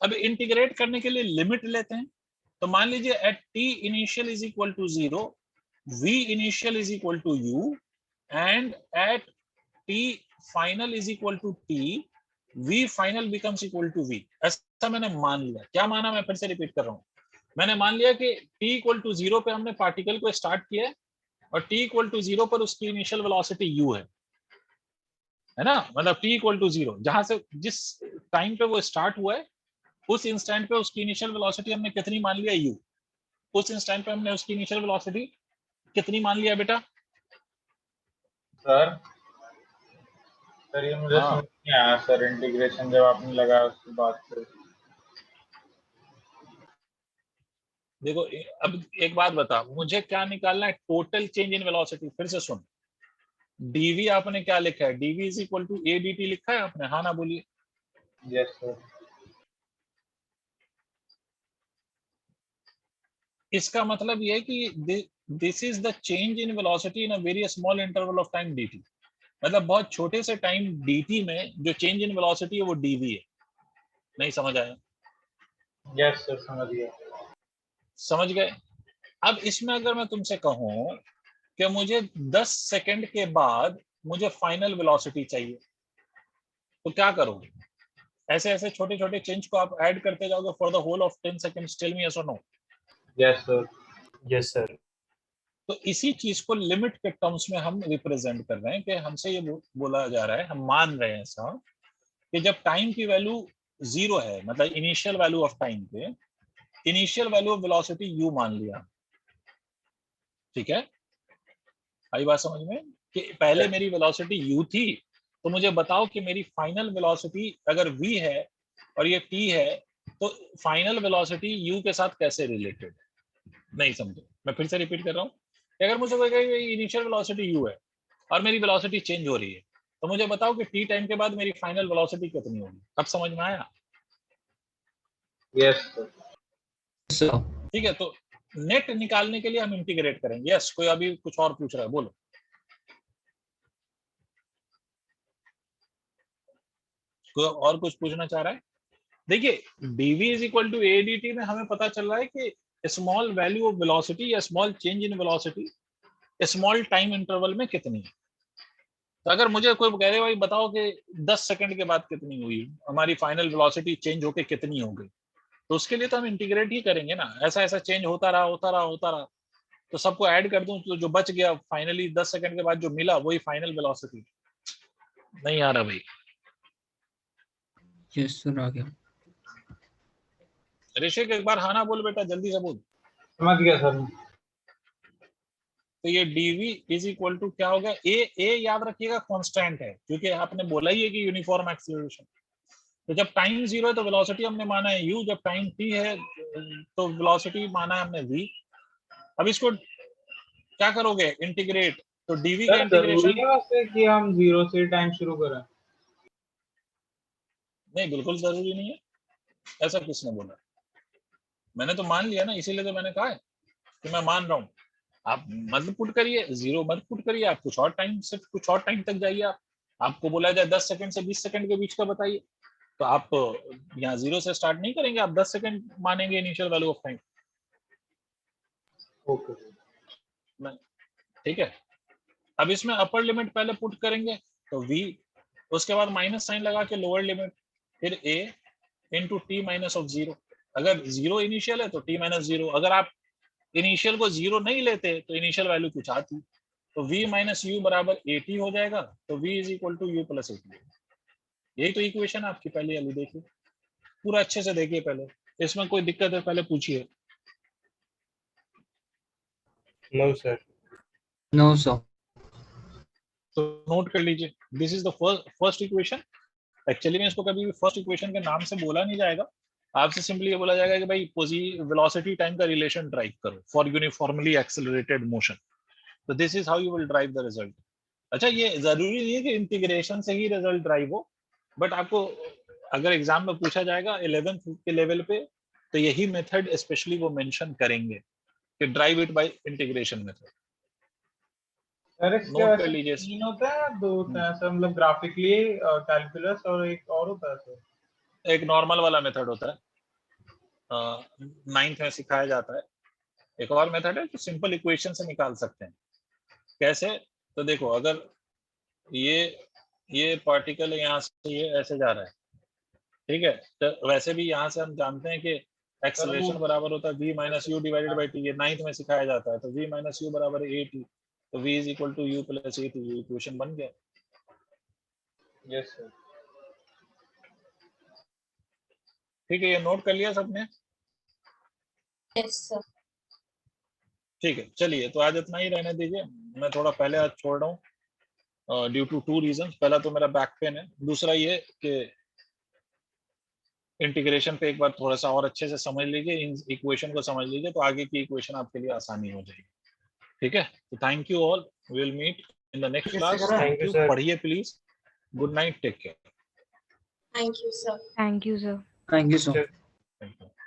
S1: अब इंटीग्रेट करने के लिए लिमिट लेते हैं। तो मान लीजिए at t initial is equal to 0, v initial is equal to u, and at t final is equal to t, v final becomes equal to v। ऐसा मैंने मान लिया। क्या माना? मैं फिर से रिपीट कर रहा हूं। मैंने मान लिया कि t इक्वल टू 0 पे हमने पार्टिकल को स्टार्ट किया है और t इक्वल टू 0 पर उसकी इनिशियल वेलोसिटी u है ना? मतलब t इक्वल टू 0 जहां से जिस टाइम पे वो स्टार्ट हुआ है उस इंस्टेंट पे उसकी इनिशियल वेलोसिटी हमने कितनी मान लिया? u। उस इंस्टेंट पे हमने उसकी इनिशियल वेलोसिटी कितनी मान लिया बेटा?
S5: सर ये मुझे
S1: हाँ।
S5: समझ नहीं आया सर, इंटीग्रेशन जब आपने लगाया उसके बाद से।
S1: देखो अब एक बात बता, मुझे क्या निकालना है? Total change in velocity. फिर से सुन, dv आपने क्या लिखा है? dv is equal to a dt लिखा है आपने? हाँ ना बोलिए।
S5: Yes sir.
S1: इसका मतलब ये है कि this is the change in velocity in a very small interval of time dt। मतलब बहुत छोटे से टाइम dt में जो चेंज इन वेलोसिटी है वो dv है। नहीं समझ आया?
S5: यस सर, समझ गया।
S1: समझ गए? अब इसमें अगर मैं तुमसे कहूं कि मुझे 10 सेकंड के बाद मुझे फाइनल वेलोसिटी चाहिए, तो क्या करोगे? ऐसे ऐसे छोटे छोटे चेंज को आप ऐड करते जाओगे for the whole of 10 seconds. Tell me yes और no.
S5: Yes, sir.
S7: Yes, sir.
S1: तो इसी चीज को लिमिट के टर्म्स में हम रिप्रेजेंट कर रहे हैं कि हमसे ये बोला जा रहा है, हम मान रहे हैं ऐसा कि जब टाइम की वैल्यू 0 है, मतलब इनिशियल वैल्यू ऑफ टाइम पे initial value of velocity u मान लिया, ठीक है, आई बात समझ में, कि पहले मेरी वेलोसिटी u थी, तो मुझे बताओ कि मेरी फाइनल वेलोसिटी अगर v है और ये t है, तो फाइनल वेलोसिटी u के साथ कैसे रिलेटेड है? नहीं समझे, मैं फिर से रिपीट कर रहा हूँ। अगर मुझे कोई कहे इनिशियल वेलोसिटी u है और मेरी वेलोसिटी चेंज हो रही है, तो मुझे बताओ कि t टाइम के बाद मेरी फाइनल वेलोसिटी कितनी होगी। अब समझ में आया?
S5: Yes, sir.
S4: सर
S1: ठीक है, तो नेट निकालने के लिए हम इंटीग्रेट करेंगे। यस, कोई अभी कुछ और पूछ रहा है, बोलो। कोई और कुछ पूछना चाह रहा है? देखिए, dv is equal to a dt में हमें पता चल रहा है कि स्मॉल वैल्यू ऑफ वेलोसिटी या small change in velocity small time interval में कितनी है। तो अगर मुझे कोई कह रहे भाई बताओ कि 10 सेकंड के बाद कितनी हुई हमारी फाइनल वेलोसिटी, चेंज होके कितनी हो गई, तो उसके लिए तो हम इंटीग्रेट ही करेंगे ना। ऐसा ऐसा चेंज होता रहा, तो सबको ऐड कर दूं तो जो बच गया फाइनली 10 सेकंड के बाद जो मिला वही फाइनल वेलोसिटी। नहीं आ रहा भाई?
S4: यस सर आ गया।
S1: ऋषिक एक बार हाँ ना बोल बेटा, जल्दी से बोल।
S5: समझ गया सर।
S1: तो ये dv इज इक्वल टू क्या होगा, a याद रखिएगा कांस्टेंट है, क्योंकि आपने बोला ही है कि यूनिफॉर्म एक्सीलरेशन। तो जब टाइम 0 है तो वेलोसिटी हमने माना है u, जब टाइम t है तो वेलोसिटी माना है हमने v। अब इसको क्या करोगे, इंटीग्रेट, तो dv का
S5: सर जरूरी
S1: इंटीग्रेशन।
S5: है वैसे कि हम 0 से टाइम शुरू करें?
S1: नहीं, बिल्कुल जरूरी नहीं है, ऐसा किसने बोला? मैंने तो मान लिया ना, इसीलिए तो मैंने कहा है कि मैं मान रहा हूँ। आप मत पुट करिए, 0 मत पुट करिए, आप कुछ और टाइम से कुछ और टाइम तक जाइए। आपको बोला जाए 10 सेकंड से 20 सेकंड के बीच का बताइए, तो आप यहाँ 0 से स्टार्ट नहीं करेंगे, आप 10 सेकंड मानेंगे initial value of time.
S5: Okay,
S1: ठीक है, अब इसमें अपर लिमिट पहले पुट करेंगे तो v, उसके बाद माइनस साइन लगा के लोअर लिमिट, फिर a into T minus of 0। अगर 0 इनिशियल है तो t माइनस 0, अगर आप इनिशियल को 0 नहीं लेते तो इनिशियल वैल्यू कुछ आती, तो v माइनस यू बराबर at हो जाएगा, तो v is equal to u plus at। यही तो इक्वेशन आपकी पहले वाली, देखिए पूरा अच्छे से देखिए पहले, इसमें कोई दिक्कत है पहले पूछिए।
S7: No, sir.
S4: No sir.
S1: तो नोट कर लीजिए, this is the first equation. Actually में इसको कभी भी फर्स्ट इक्वेशन के नाम से बोला नहीं जाएगा, आपसे सिंपली ये बोला जाएगा कि भाई वेलोसिटी टाइम का रिलेशन ड्राइव करो फॉर यूनिफॉर्मली एक्सेलरेटेड मोशन। तो this is how you will drive the result. अच्छा, ये जरूरी नहीं है कि इंटीग्रेशन से ही रिजल्ट ड्राइव हो, बट आपको अगर एग्जाम में पूछा जाएगा 11th के लेवल पे, तो यही मेथड स्पेशली वो मेंशन करेंगे कि drive it by integration method.
S5: Sir इसके
S1: नोट कर
S5: वैसे
S1: लीजिए।
S5: 3 होता है, 2 होता है सर, मतलब ग्राफिकली कैलकुलस और एक और होता है सर?
S1: एक नॉर्मल वाला मेथड होता है, 9th में सिखाया जाता है। एक और मेथड है जो सिंपल इक्वेशन से निकाल सकते हैं। कैसे? तो देखो, अगर ये पार्टिकल यहाँ से ये ऐसे जा रहा है, ठीक है, तो वैसे भी यहाँ से हम जानते हैं कि एक्सेलरेशन बराबर होता है v minus you divided by T. ये 9th में सिखाया जाता है, तो v माइनस यू बराबर है at, तो v is equal to u plus at। ये इक्वेशन बन गया।
S5: Yes sir.
S1: ठीक है, ये नोट कर लिया सबने?
S3: Yes, sir.
S1: ठीक है, चलिए तो आज इतना ही रहने दीजिए। मैं थोड़ा पहले आज छोड़ रहा हूँ ड्यू टू 2 रीजन। पहला तो मेरा बैक पेन है, दूसरा ये कि इंटीग्रेशन पे एक बार थोड़ा सा और अच्छे से समझ लीजिए, इन इक्वेशन को समझ लीजिए, तो आगे की इक्वेशन आपके लिए आसानी हो जाएगी। ठीक है, तो thank you all, we will meet in the next class. Thank you,
S7: sir.
S1: पढ़िए please. Good night, take care.
S3: Thank you, sir.
S6: Thank you, sir.
S4: Thank you sir.